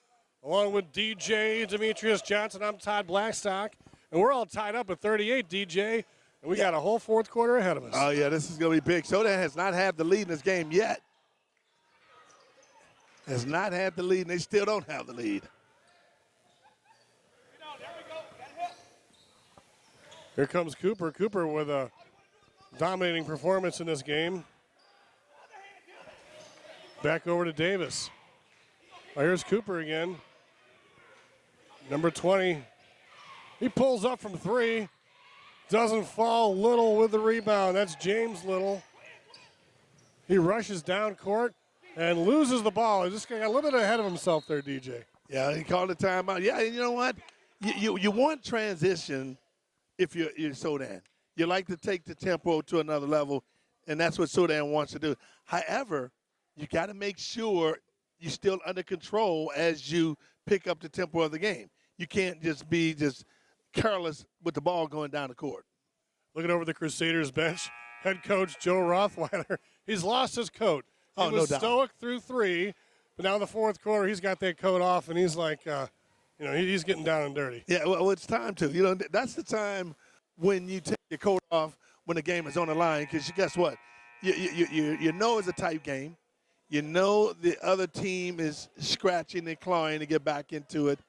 Along with DJ Demetrius Johnson, I'm Todd Blackstock. And we're all tied up at 38, DJ. And we got a whole fourth quarter ahead of us. Oh, yeah, this is going to be big. Sodan has not had the lead in this game yet. Has not had the lead, and they still don't have the lead. Here comes Cooper. Cooper with a dominating performance in this game. Back over to Davis. Oh, here's Cooper again. Number 20. He pulls up from three. Doesn't fall. Little with the rebound. That's James Little. He rushes down court and loses the ball. He just got a little bit ahead of himself there, DJ. Yeah, he called a timeout. Yeah, and you know what? You want transition if you're Sodan. You like to take the tempo to another level, and that's what Sodan wants to do. However, you got to make sure you're still under control as you pick up the tempo of the game. You can't just be careless with the ball going down the court. Looking over the Crusaders bench, head coach Joe Rothweiler. He's lost his coat. He Oh, no was doubt. stoic through three, but now in the fourth quarter, he's got that coat off, and he's like, he's getting down and dirty. Yeah, well, it's time to. You know, that's the time when you take your coat off when the game is on the line, because guess what? You know it's a tight game. You know the other team is scratching and clawing to get back into it.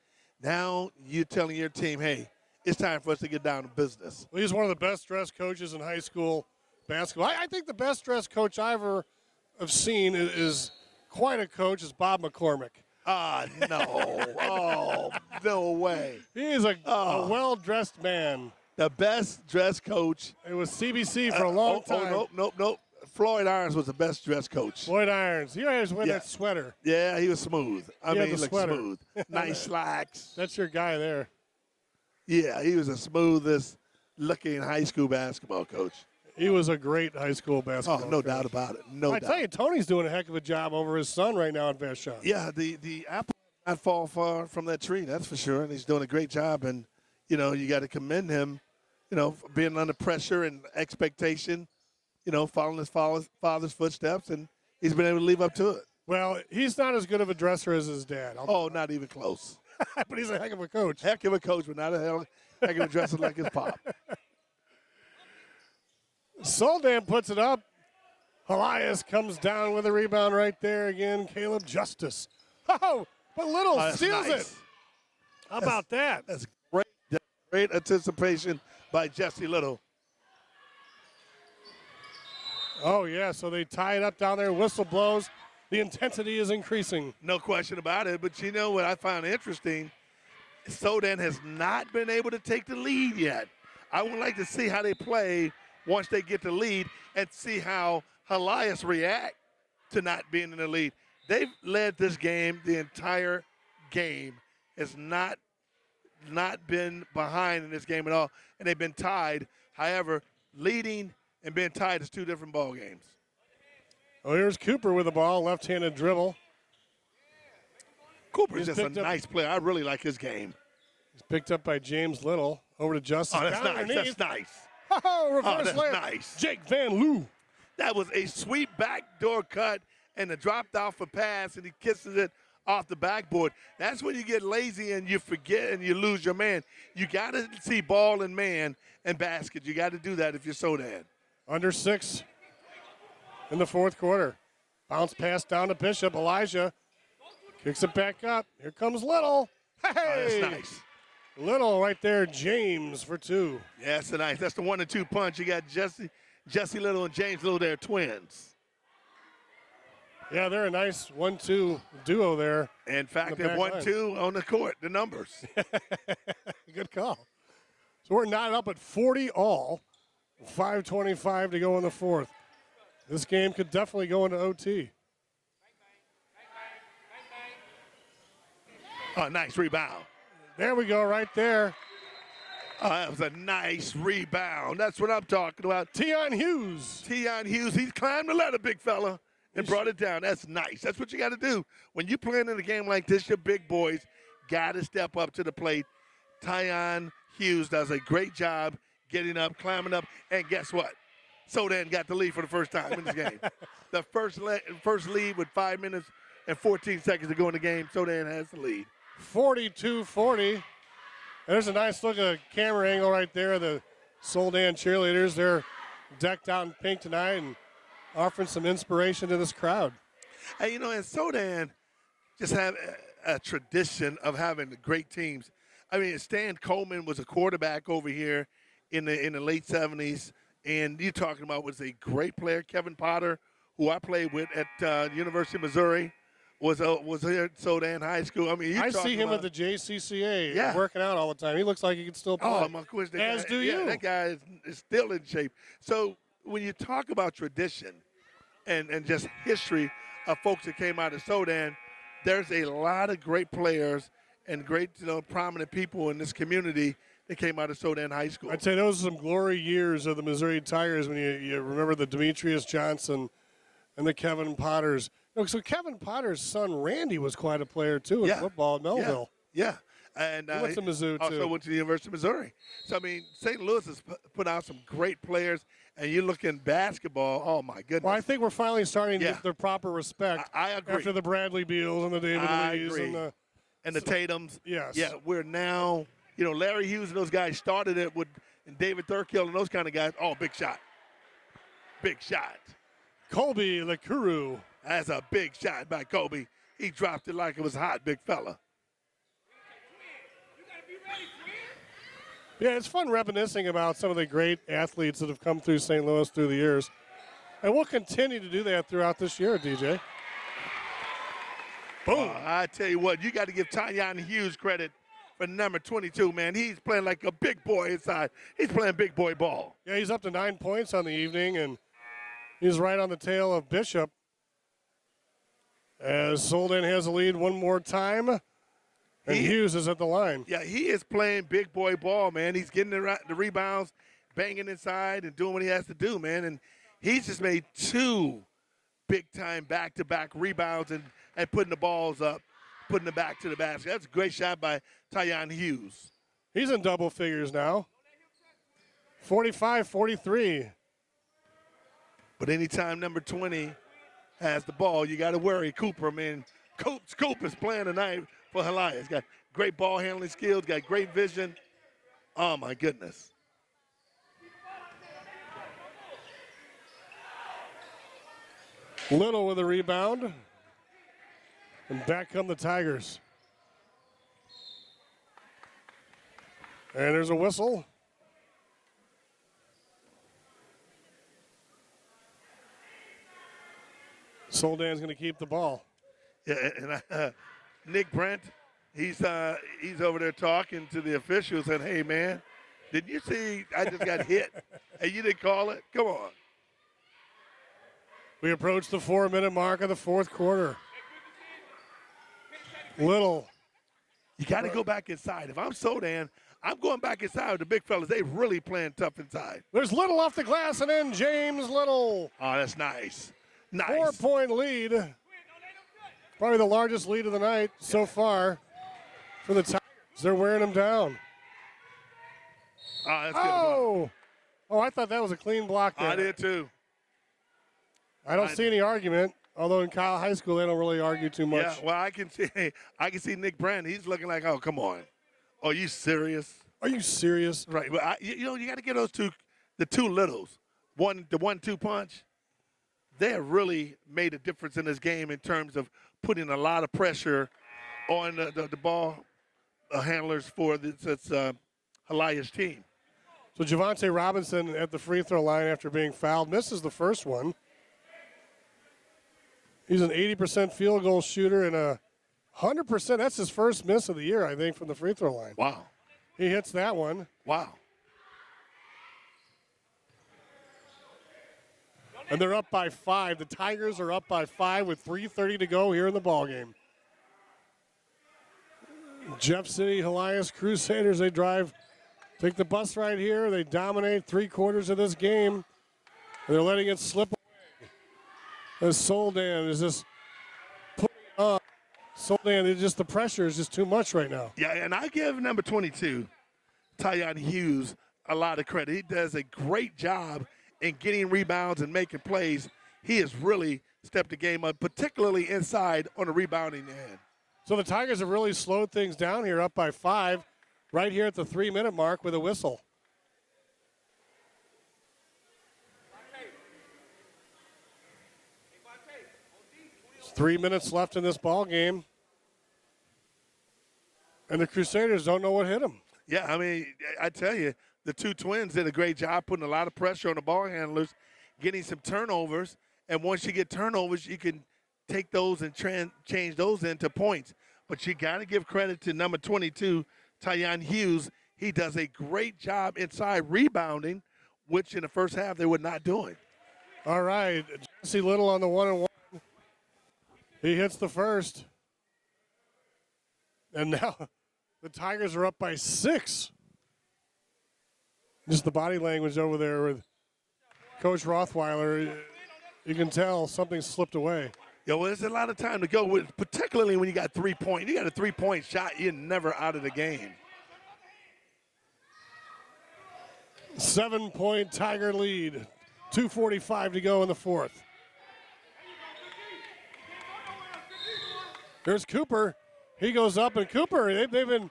Now you're telling your team, hey, it's time for us to get down to business. Well, he's one of the best-dressed coaches in high school basketball. I think the best-dressed coach I ever have seen is quite a coach is Bob McCormick. Ah, no. Oh, no way. He is a well-dressed man. The best dressed coach. It was CBC for a long time. Nope. Floyd Irons was the best dressed coach. Floyd Irons. He always wear that sweater. Yeah, he was smooth. He had he the looked sweater. smooth. Nice slacks. That's your guy there. Yeah, he was the smoothest looking high school basketball coach. He was a great high school basketball Oh, no coach. doubt about it. No I doubt. tell you, Tony's doing a heck of a job over his son right now in Vashon. Yeah, the apple did not fall far from that tree, that's for sure. And he's doing a great job. And, you got to commend him, for being under pressure and expectation, following his father's footsteps. And he's been able to live up to it. Well, he's not as good of a dresser as his dad. Oh, not even close. But he's a heck of a coach. Heck of a coach, but not a heck of a dresser like his pop. Soldan puts it up. Helias comes down with a rebound right there again. Caleb Justice. Oh, but Little That's steals nice. it. How about that? That's great. Great anticipation by Jesse Little. Oh, yeah, so they tie it up down there. Whistle blows. The intensity is increasing. No question about it. But you know what I found interesting? Sodan has not been able to take the lead yet. I would like to see how they play once they get the lead and see how Helias react to not being in the lead. They've led this game the entire game. It's not been behind in this game at all, and they've been tied. However, leading and being tied is two different ball games. Oh, here's Cooper with the ball, left-handed dribble. Cooper's He's just a picked up- nice player. I really like his game. He's picked up by James Little. Over to Justice. Oh, that's Down nice. underneath. That's nice. Oh, reverse that's layup. nice. Jake Van Loo. That was a sweet backdoor cut and a dropped off a pass, and he kisses it off the backboard. That's when you get lazy and you forget and you lose your man. You got to see ball and man and basket. You got to do that if you're Sodan. Under 6 in the fourth quarter. Bounce pass down to Bishop. Elijah kicks it back up. Here comes Little. Hey! Oh, that's nice. Little right there. James for 2. Yeah, that's nice. That's the 1-2 punch. You got Jesse Little and James Little there, twins. Yeah, they're a nice 1-2 duo there. In fact, the they're back 1-2 on the court, the numbers. Good call. So we're not up at 40 all. 5:25 to go in the fourth. This game could definitely go into OT. Oh, nice rebound. There we go, right there. Oh, that was a nice rebound. That's what I'm talking about. Tion Hughes. Tion Hughes, he's climbed the ladder, big fella, and brought it down. That's nice. That's what you got to do. When you're playing in a game like this, your big boys got to step up to the plate. Tion Hughes does a great job getting up, climbing up, and guess what? Sodan got the lead for the first time in this game. The first lead with 5 minutes and 14 seconds to go in the game. Sodan has the lead. 42-40. There's a nice look at a camera angle right there. The Soldan cheerleaders, they're decked out in pink tonight and offering some inspiration to this crowd. And, and Sodan just have a tradition of having great teams. I mean, Stan Coleman was a quarterback over here in the late 70s, and you're talking about was a great player. Kevin Potter, who I played with at University of Missouri, was here at Sodan High School. I mean, I see him at the JCCA Yeah. working out all the time. He looks like he can still play. Oh, my goodness. As do you. That guy is still in shape. So when you talk about tradition and just history of folks that came out of Sodan, there's a lot of great players and great, prominent people in this community that came out of Sodan High School. I'd say those are some glory years of the Missouri Tigers when you remember the Demetrius Johnson and the Kevin Potters. So Kevin Potter's son, Randy, was quite a player, too, in football at Melville. Yeah. And He went to Mizzou, also too. went to the University of Missouri. So, I mean, St. Louis has put out some great players, and you look in basketball, oh, my goodness. Well, I think we're finally starting to Yeah. get the proper respect I agree. after the Bradley Beals and the David I Lees agree. and the Tatums. Yes. Yeah, we're now, Larry Hughes and those guys started it with and David Thurkill and those kind of guys. Oh, big shot. Big shot. Colby Lekuru. That's a big shot by Kobe. He dropped it like it was hot, big fella. Yeah, it's fun reminiscing about some of the great athletes that have come through St. Louis through the years. And we'll continue to do that throughout this year, DJ. Boom. I tell you what, you got to give Tion Hughes credit for number 22, man. He's playing like a big boy inside. He's playing big boy ball. Yeah, he's up to 9 points on the evening, and he's right on the tail of Bishop. As Soldan has the lead one more time, and Hughes is at the line. Yeah, he is playing big boy ball, man. He's getting the rebounds, banging inside, and doing what he has to do, man. And he's just made 2 big-time back-to-back rebounds and putting the balls up, putting it back to the basket. That's a great shot by Tion Hughes. He's in double figures now. 45-43. But anytime number 20 has the ball, you got to worry. Cooper, man. Scoop is playing tonight for Elias. Got great ball handling skills, got great vision. Oh, my goodness. Little with a rebound. And back come the Tigers. And there's a whistle. Soldan's going to keep the ball. Yeah, and Nick Brent, he's over there talking to the officials and, hey, man, did you see I just got hit and you didn't call it? Come on. We approach the 4-minute mark of the fourth quarter. Little. You got to go back inside. If I'm Sodan, I'm going back inside with the big fellas. They really playing tough inside. There's Little off the glass, and then James Little. Oh, that's nice. Nice. 4-point lead. Probably the largest lead of the night so far for the Tigers. They're wearing them down. Oh, that's good. Oh, I thought that was a clean block there. I did too. I don't see any argument. Although in Kyle High School they don't really argue too much. Yeah, well, I can see Nick Brand. He's looking like, oh, come on. Are you serious? Are you serious? Right. Well, you got to give those the two littles, the 1-2 punch. They have really made a difference in this game in terms of putting a lot of pressure on the ball handlers for this Helias team. So Javante Robinson at the free throw line after being fouled misses the first one. He's an 80% field goal shooter and a 100%. That's his first miss of the year, I think, from the free throw line. Wow. He hits that one. Wow. And they're up by 5. The Tigers are up by 5 with 3:30 to go here in the ballgame. Jeff City, Helias Crusaders, they take the bus right here. They dominate 3/4 of this game. They're letting it slip away. As Soldan is just putting up. Soldan, the pressure is just too much right now. Yeah, and I give number 22, Tyon Hughes, a lot of credit. He does a great job in getting rebounds and making plays. He has really stepped the game up, particularly inside on the rebounding end. So the Tigers have really slowed things down here, up by 5, right here at the 3-minute mark with a whistle. There's 3 minutes left in this ball game, and the Crusaders don't know what hit them. Yeah, I mean, I tell you, the two twins did a great job putting a lot of pressure on the ball handlers, getting some turnovers, and once you get turnovers, you can take those and change those into points. But you got to give credit to number 22, Tyon Hughes. He does a great job inside rebounding, which in the first half they were not doing. All right, Jesse Little on the 1-and-1. He hits the first. And now the Tigers are up by 6. Just the body language over there with Coach Rothweiler. You can tell something slipped away. Yeah, well, there's a lot of time to go, particularly when you got 3 points. You got a 3-point shot, you're never out of the game. 7-point Tiger lead. 2:45 to go in the fourth. There's Cooper. He goes up, and Cooper, they've been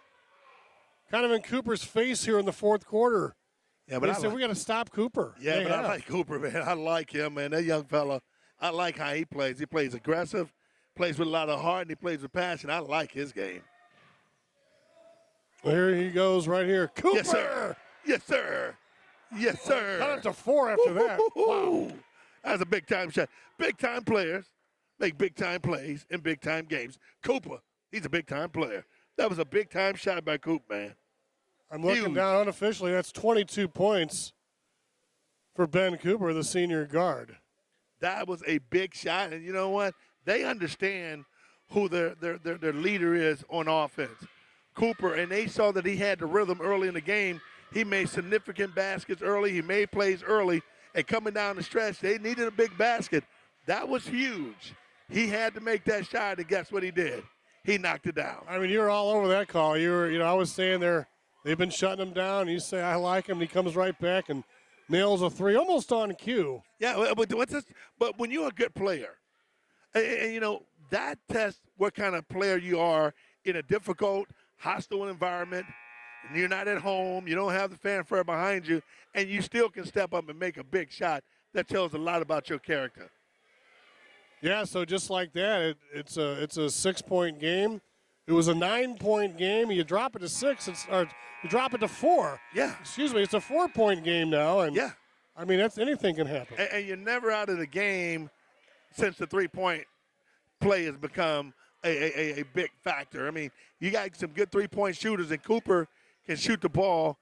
kind of in Cooper's face here in the fourth quarter. Yeah, but they said we got to stop Cooper. Yeah, They but have. I like Cooper, man. I like him, man. That young fella, I like how he plays. He plays aggressive, plays with a lot of heart, and he plays with passion. I like his game. Here he goes right here. Cooper! Yes, sir. Yes, sir. Yes, sir. Cut it to 4 after that. Wow. That's a big-time shot. Big-time players make big-time plays in big-time games. Cooper, he's a big-time player. That was a big-time shot by Coop, man. I'm looking Huge. down unofficially. That's 22 points for Ben Cooper, the senior guard. That was a big shot, and you know what? They understand who their leader is on offense. Cooper, and they saw that he had the rhythm early in the game. He made significant baskets early. He made plays early, and coming down the stretch, they needed a big basket. That was huge. He had to make that shot, and guess what he did? He knocked it down. I mean, you were all over that call. I was saying they've been shutting him down. You say, I like him, and he comes right back and nails a 3, almost on cue. Yeah, but when you're a good player, and that tests what kind of player you are in a difficult, hostile environment, and you're not at home, you don't have the fanfare behind you, and you still can step up and make a big shot, that tells a lot about your character. Yeah, so just like that, it's a 6-point game. It was a 9-point game. You drop it to 6, or you drop it to 4. Yeah. Excuse me, it's a 4-point game now, and Yeah. I mean anything can happen. And you're never out of the game since the three-point play has become a big factor. I mean, you got some good three-point shooters, and Cooper can shoot the ball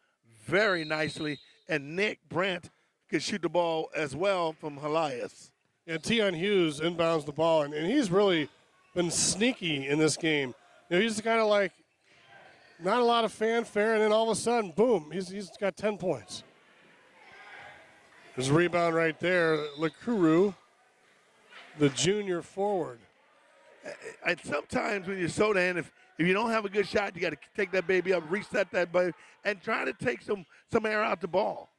very nicely, and Nick Brandt can shoot the ball as well from Helias. And Tion Hughes inbounds the ball, and he's really been sneaky in this game. He's kind of like not a lot of fanfare, and then all of a sudden, boom, he's got 10 points. There's a rebound right there. Lakuru, the junior forward. And sometimes when you're so down, if you don't have a good shot, you got to take that baby up, reset that baby, and try to take some air out the ball.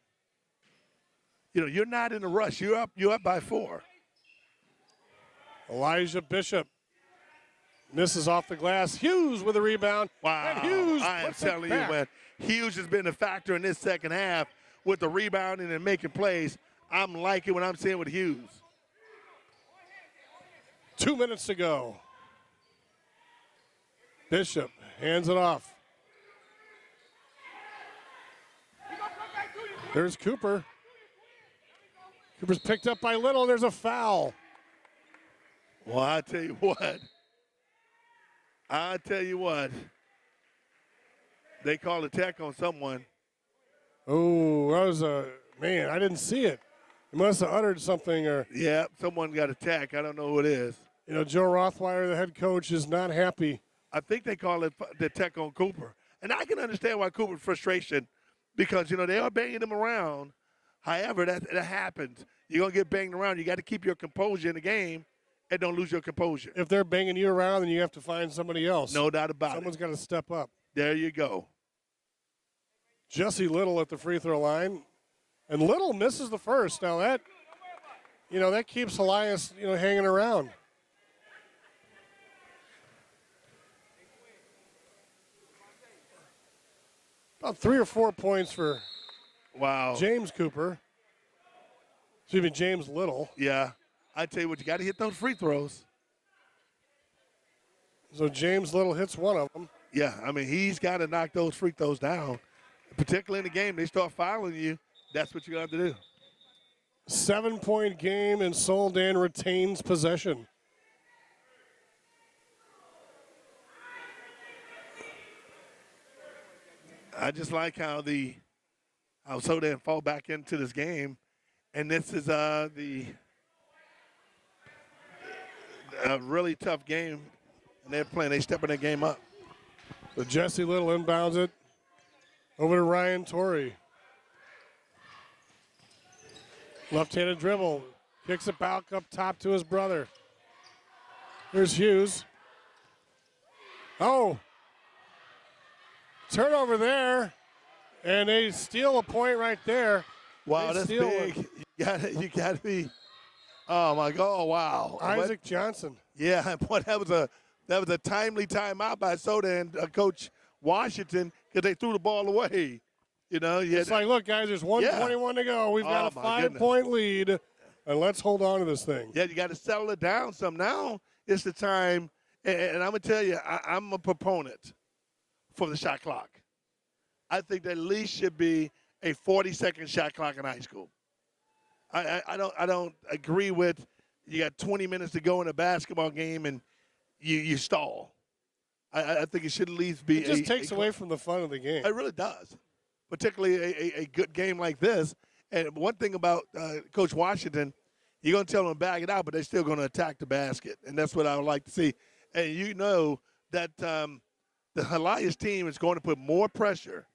You're not in a rush. You're up by 4. Elijah Bishop misses off the glass. Hughes with a rebound. Wow. And Hughes I am puts it telling you, back. man, Hughes has been a factor in this second half with the rebounding and making plays. I'm liking what I'm seeing with Hughes. 2 minutes to go. Bishop hands it off. There's Cooper. Cooper's picked up by Little. There's a foul. Well, I tell you what. They called a tech on someone. Oh, that was a man. I didn't see it. He must have uttered something, or Yeah, someone got a tech. I don't know who it is. Joe Rothweiler, the head coach, is not happy. I think they call it the tech on Cooper. And I can understand why Cooper's frustration, because, they are banging him around. However, that happens. You're going to get banged around. You got to keep your composure in the game and don't lose your composure. If they're banging you around, then you have to find somebody else. No doubt about Someone's it. got to step up. There you go. Jesse Little at the free throw line. And Little misses the first. Now that keeps Elias, hanging around. About 3 or 4 points for Wow. James Cooper. Excuse me, James Little. Yeah. I tell you what, you got to hit those free throws. So James Little hits one of them. Yeah, he's got to knock those free throws down. Particularly in the game, they start fouling you. That's what you got to do. 7-point game, and Soldan retains possession. I just like how Soldan fall back into this game, and this is a really tough game, and they're stepping their game up. So Jesse Little inbounds it over to Ryan Torrey. Left-handed dribble, kicks it back up top to his brother. Here's Hughes. Oh, turnover there, and they steal a point right there. Wow, They that's steal big. it. You got to be. Oh my God! Wow, Isaac Johnson. Yeah, boy, that was a timely timeout by Soda and Coach Washington, because they threw the ball away. It's like, look, guys, there's 1:21 to go. We've got a Oh, my 5-point lead, and let's hold on to this thing. Yeah, you got to settle it down some. Now it's the time, and I'm going to tell you, I'm a proponent for the shot clock. I think there at least should be a 40-second shot clock in high school. I don't agree with you got 20 minutes to go in a basketball game and you stall. I think it should at least be. It just takes away from the fun of the game. It really does, particularly a good game like this. And one thing about Coach Washington, you're going to tell them to bag it out, but they're still going to attack the basket, and that's what I would like to see. And that the Elias team is going to put more pressure.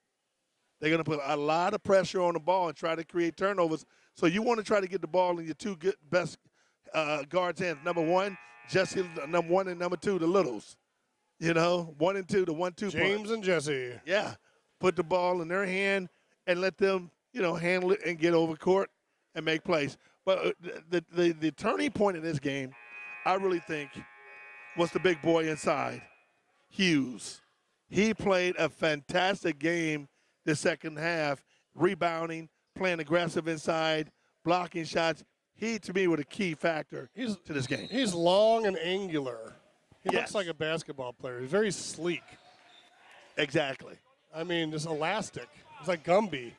They're going to put a lot of pressure on the ball and try to create turnovers. So you want to try to get the ball in your two best guards' hands. Number one, Jesse, number one, and number two, the Littles. 1 and 2, the 1-2 James punch. and Jesse. Yeah, put the ball in their hand and let them, handle it and get over court and make plays. But the turning point in this game, I really think, was the big boy inside, Hughes. He played a fantastic game the second half, rebounding, playing aggressive inside, blocking shots. He, to me, was a key factor to this game. He's long and angular. He Yes. looks like a basketball player. He's very sleek. Exactly. Just elastic. He's like Gumby.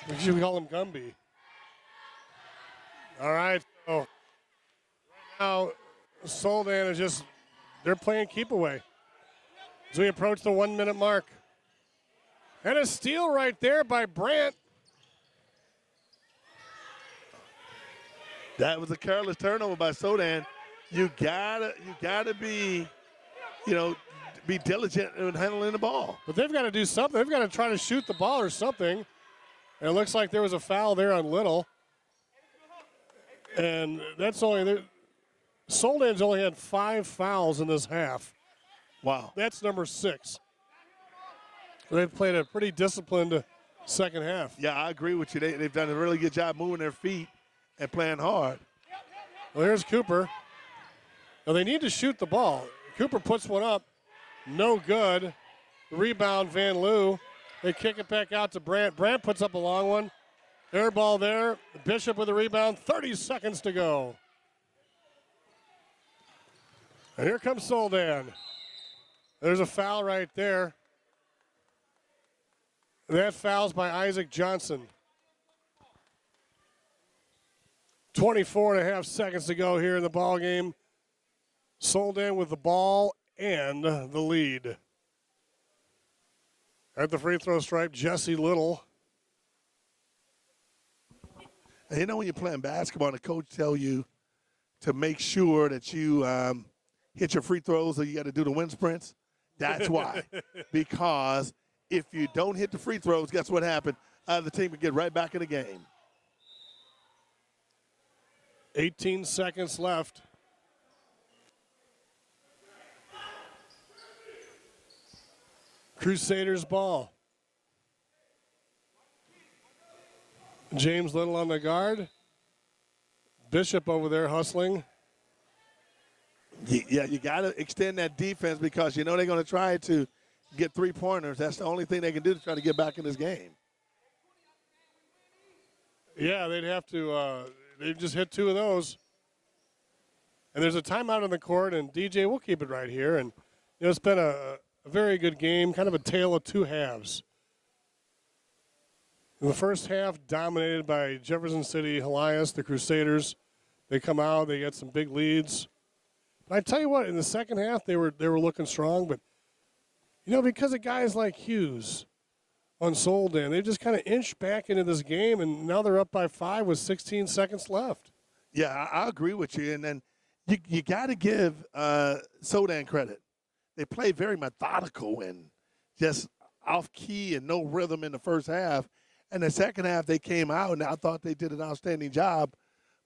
We should call him Gumby. All right. So right now, Soldan is they're playing keep away as we approach the 1-minute mark. And a steal right there by Brandt. That was a careless turnover by Sodan. You gotta be, be diligent in handling the ball. But they've got to do something. They've got to try to shoot the ball or something. And it looks like there was a foul there on Little. And that's Soldan's only had 5 fouls in this half. Wow. That's number 6. They've played a pretty disciplined second half. Yeah, I agree with you. They've done a really good job moving their feet and playing hard. Well, here's Cooper. Now they need to shoot the ball. Cooper puts one up. No good. Rebound, Van Loo. They kick it back out to Brandt. Brandt puts up a long one. Air ball there. Bishop with a rebound. 30 seconds to go. And here comes Soldan. There's a foul right there. That foul's by Isaac Johnson. 24 and a half seconds to go here in the ball game. Soldan with the ball and the lead. At the free throw stripe, Jesse Little. And you know when you're playing basketball, the coach tell you to make sure that you hit your free throws or you got to do the wind sprints? That's why. Because if you don't hit the free throws, guess what happened? The team would get right back in the game. 18 seconds left. Crusaders ball. James Little on the guard. Bishop over there hustling. Yeah, you got to extend that defense because you know they're going to try to get three-pointers. That's the only thing they can do to try to get back in this game. Yeah, they'd have to. They've just hit two of those. And there's a timeout on the court, and DJ, we'll keep it right here. And you know, it's been a very good game, kind of a tale of two halves. In the first half, dominated by Jefferson City Elias, the Crusaders. They come out, they get some big leads. And I tell you what, in the second half, they were looking strong, but you know, because of guys like Hughes on Soldan, they just kind of inched back into this game, and now they're up by 5 with 16 seconds left. Yeah, I agree with you. And then you got to give Soldan credit. They played very methodical and just off key and no rhythm in the first half. And the second half, they came out, and I thought they did an outstanding job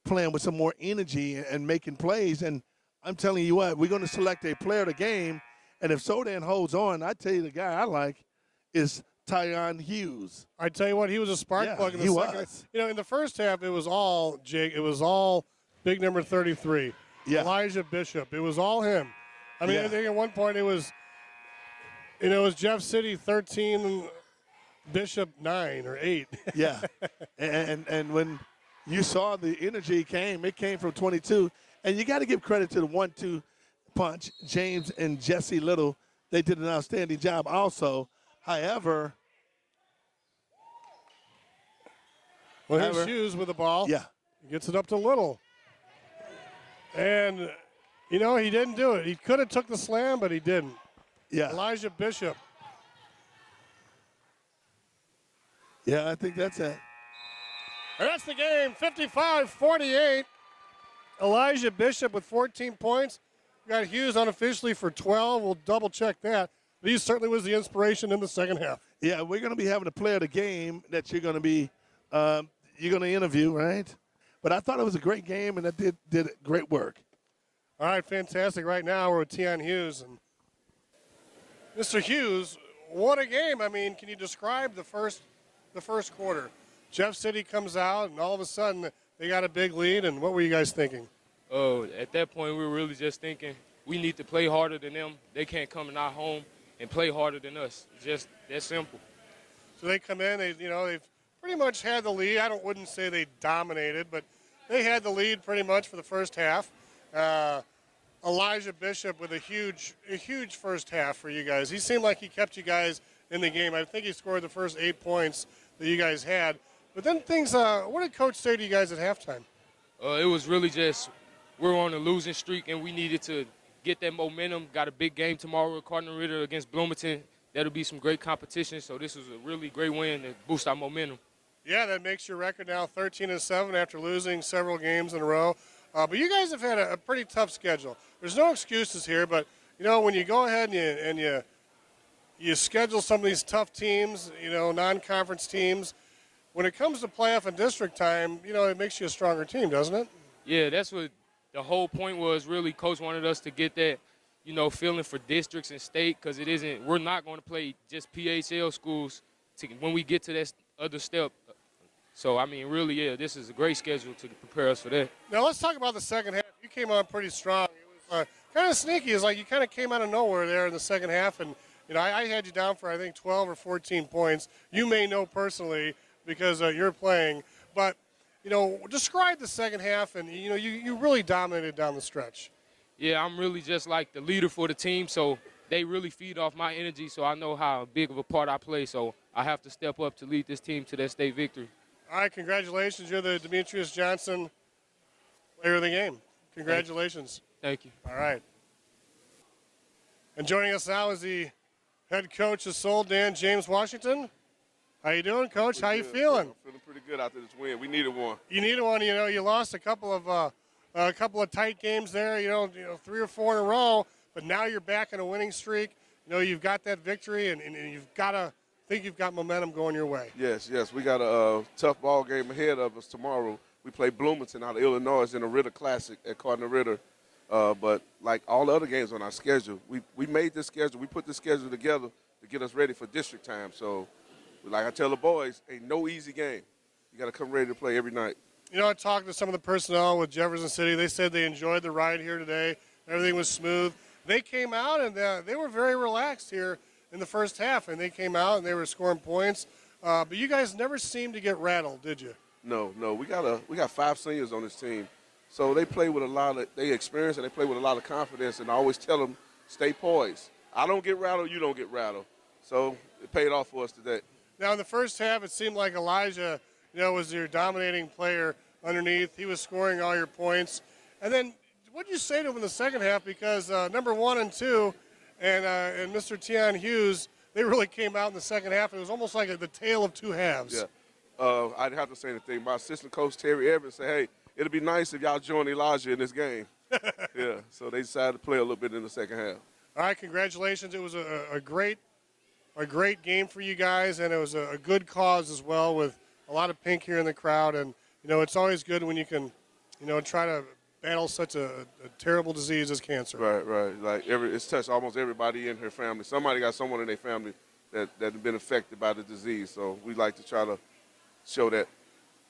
playing with some more energy and making plays. And I'm telling you what, we're going to select a player of the game. And if Soldan holds on, I tell you the guy I like is Tyon Hughes. I tell you what, he was a spark plug in the he second. was. You know, in the first half, it was all Jake. It was all big number 33, Elijah Bishop. It was all him. I mean, I think at one point it was, you know, it was Jeff City 13, Bishop 9 or 8. Yeah, and when you saw the energy it came from 22. And you got to give credit to the 1-2 punch, James and Jesse Little. They did an outstanding job also. However, here's Hughes with the ball. Yeah. He gets it up to Little. And, you know, he didn't do it. He could have took the slam, but he didn't. Yeah. Elijah Bishop. Yeah, I think that's it. And that's the game, 55-48. Elijah Bishop with 14 points. We got Hughes unofficially for 12. We'll double check that. But he certainly was the inspiration in the second half. Yeah, we're going to be having a player of the game that you're going to interview, right? But I thought it was a great game, and that did great work. All right, fantastic. Right now we're with Tyon Hughes. And Mr. Hughes, what a game. I mean, can you describe the first quarter? Jeff City comes out, and all of a sudden they got a big lead. And what were you guys thinking? Oh, at that point, we were really just thinking we need to play harder than them. They can't come in our home and play harder than us. It's just that simple. So they come in, they've pretty much had the lead. Wouldn't say they dominated, but they had the lead pretty much for the first half. Elijah Bishop with a huge first half for you guys. He seemed like he kept you guys in the game. I think he scored the first 8 points that you guys had. But then what did Coach say to you guys at halftime? It was really just we're on a losing streak, and we needed to get that momentum. Got a big game tomorrow with Cardinal Ritter against Bloomington. That'll be some great competition, so this was a really great win to boost our momentum. Yeah, that makes your record now 13-7 after losing several games in a row. But you guys have had a pretty tough schedule. There's no excuses here, but, you know, when you go ahead and you schedule some of these tough teams, you know, non-conference teams, when it comes to playoff and district time, you know, it makes you a stronger team, doesn't it? Yeah, that's what the whole point was. Really, Coach wanted us to get that, you know, feeling for districts and state, because we're not going to play just PHL schools when we get to that other step. So, I mean, really, yeah, this is a great schedule to prepare us for that. Now let's talk about the second half. You came on pretty strong. It was kind of sneaky. It's like you kind of came out of nowhere there in the second half, and I had you down for I think 12 or 14 points. You may know personally because you're playing, but describe the second half, and you really dominated down the stretch. Yeah, I'm really just like the leader for the team, so they really feed off my energy, so I know how big of a part I play, so I have to step up to lead this team to that state victory. All right, congratulations. You're the Demetrius Johnson player of the game. Congratulations. Thank you. All right. And joining us now is the head coach of Soldan, James Washington. How you doing, Coach? How you feeling? I'm feeling pretty good after this win. We needed one. You needed one. You lost a couple of tight games there. 3 or 4 in a row, but now you're back in a winning streak. You've got that victory, and you've got to think you've got momentum going your way. Yes. We got a tough ball game ahead of us tomorrow. We play Bloomington out of Illinois in the Ritter Classic at Cardinal Ritter. But like all the other games on our schedule, we made this schedule. We put this schedule together to get us ready for district time. So, like I tell the boys, ain't no easy game. You got to come ready to play every night. I talked to some of the personnel with Jefferson City. They said they enjoyed the ride here today. Everything was smooth. They came out, and they were very relaxed here in the first half, and they came out, and they were scoring points. But you guys never seemed to get rattled, did you? No. We got 5 seniors on this team. So they play with they experience and they play with a lot of confidence, and I always tell them, stay poised. I don't get rattled, you don't get rattled. So it paid off for us today. Now, in the first half, it seemed like Elijah, was your dominating player underneath. He was scoring all your points. And then what did you say to him in the second half? Because number 1 and 2 and Mr. Tion Hughes, they really came out in the second half. It was almost like the tale of two halves. Yeah. I'd have to say the thing. My assistant coach, Terry Evans, said, hey, it'll be nice if y'all join Elijah in this game. Yeah, so they decided to play a little bit in the second half. All right, congratulations. It was a great game for you guys, and it was a good cause as well with a lot of pink here in the crowd. And, it's always good when you can, try to battle such a terrible disease as cancer. Right. Like it's touched almost everybody in her family. Somebody got someone in their family that has been affected by the disease. So we like to try to show that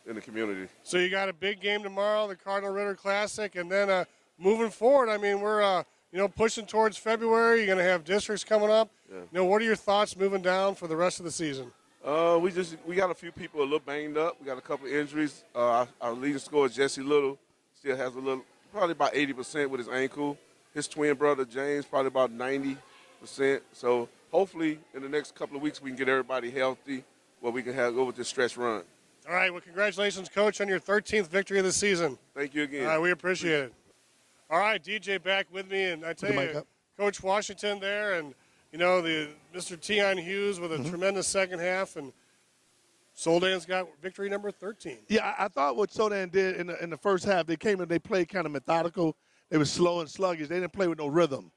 in the community. So you got a big game tomorrow, the Cardinal Ritter Classic, and then moving forward, I mean, we're pushing towards February. You're going to have districts coming up. Yeah. What are your thoughts moving down for the rest of the season? We got a few people a little banged up. We got a couple of injuries. Our leading scorer, Jesse Little, still has probably about 80% with his ankle. His twin brother, James, probably about 90%. So hopefully in the next couple of weeks we can get everybody healthy where we can go with this stretch run. All right, well, congratulations, Coach, on your 13th victory of the season. Thank you again. All right, we appreciate it. All right, DJ back with me, and I tell you, Coach Washington there, and, the Mr. Tion Hughes with a tremendous second half, and Soldan's got victory number 13. Yeah, I thought what Soldan did in the first half, they came and they played kind of methodical. They were slow and sluggish. They didn't play with no rhythm.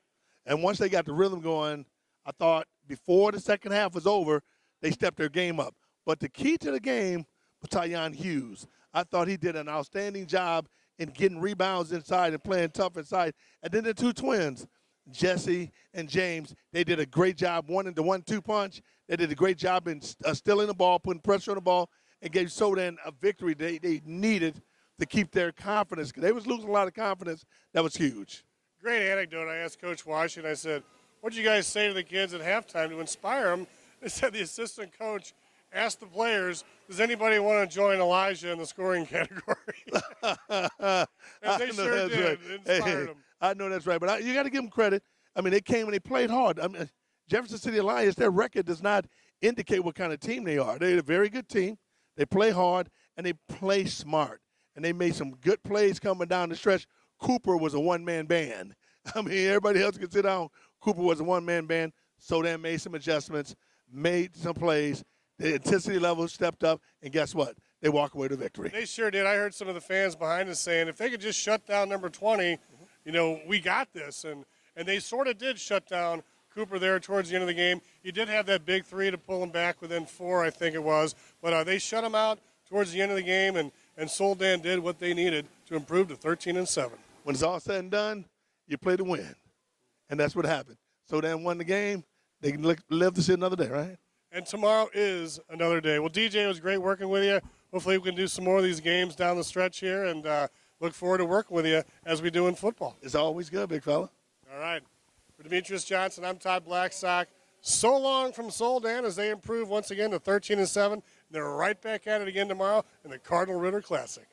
And once they got the rhythm going, I thought before the second half was over, they stepped their game up. But the key to the game was Tion Hughes. I thought he did an outstanding job in getting rebounds inside and playing tough inside. And then the two twins, Jesse and James, they did a great job. One in the 1-2 punch. They did a great job in stealing the ball, putting pressure on the ball, and gave Soldan a victory they needed to keep their confidence. They was losing a lot of confidence. That was huge. Great anecdote. I asked Coach Washington, I said, what did you guys say to the kids at halftime to inspire them? They said the assistant coach asked the players, does anybody want to join Elijah in the scoring category? And they sure did. Right. It inspired them. I know that's right, but you got to give them credit. I mean, they came and they played hard. I mean, Jefferson City Alliance, their record does not indicate what kind of team they are. They're a very good team. They play hard, and they play smart. And they made some good plays coming down the stretch. Cooper was a one-man band. I mean, everybody else could sit down. Cooper was a one-man band, so they made some adjustments, made some plays. The intensity level stepped up, and guess what? They walk away to victory. They sure did. I heard some of the fans behind us saying, if they could just shut down number 20, we got this. And they sort of did shut down Cooper there towards the end of the game. He did have that big three to pull him back within 4, I think it was. But they shut him out towards the end of the game, and Soldan did what they needed to improve to 13-7. When it's all said and done, you play to win. And that's what happened. Soldan won the game. They can live to see another day, right? And tomorrow is another day. Well, DJ, it was great working with you. hopefully we can do some more of these games down the stretch here, and look forward to working with you as we do in football. It's always good, big fella. All right. For Demetrius Johnson, I'm Todd Blackstock. So long from Soldan as they improve once again to 13-7. They're right back at it again tomorrow in the Cardinal Ritter Classic.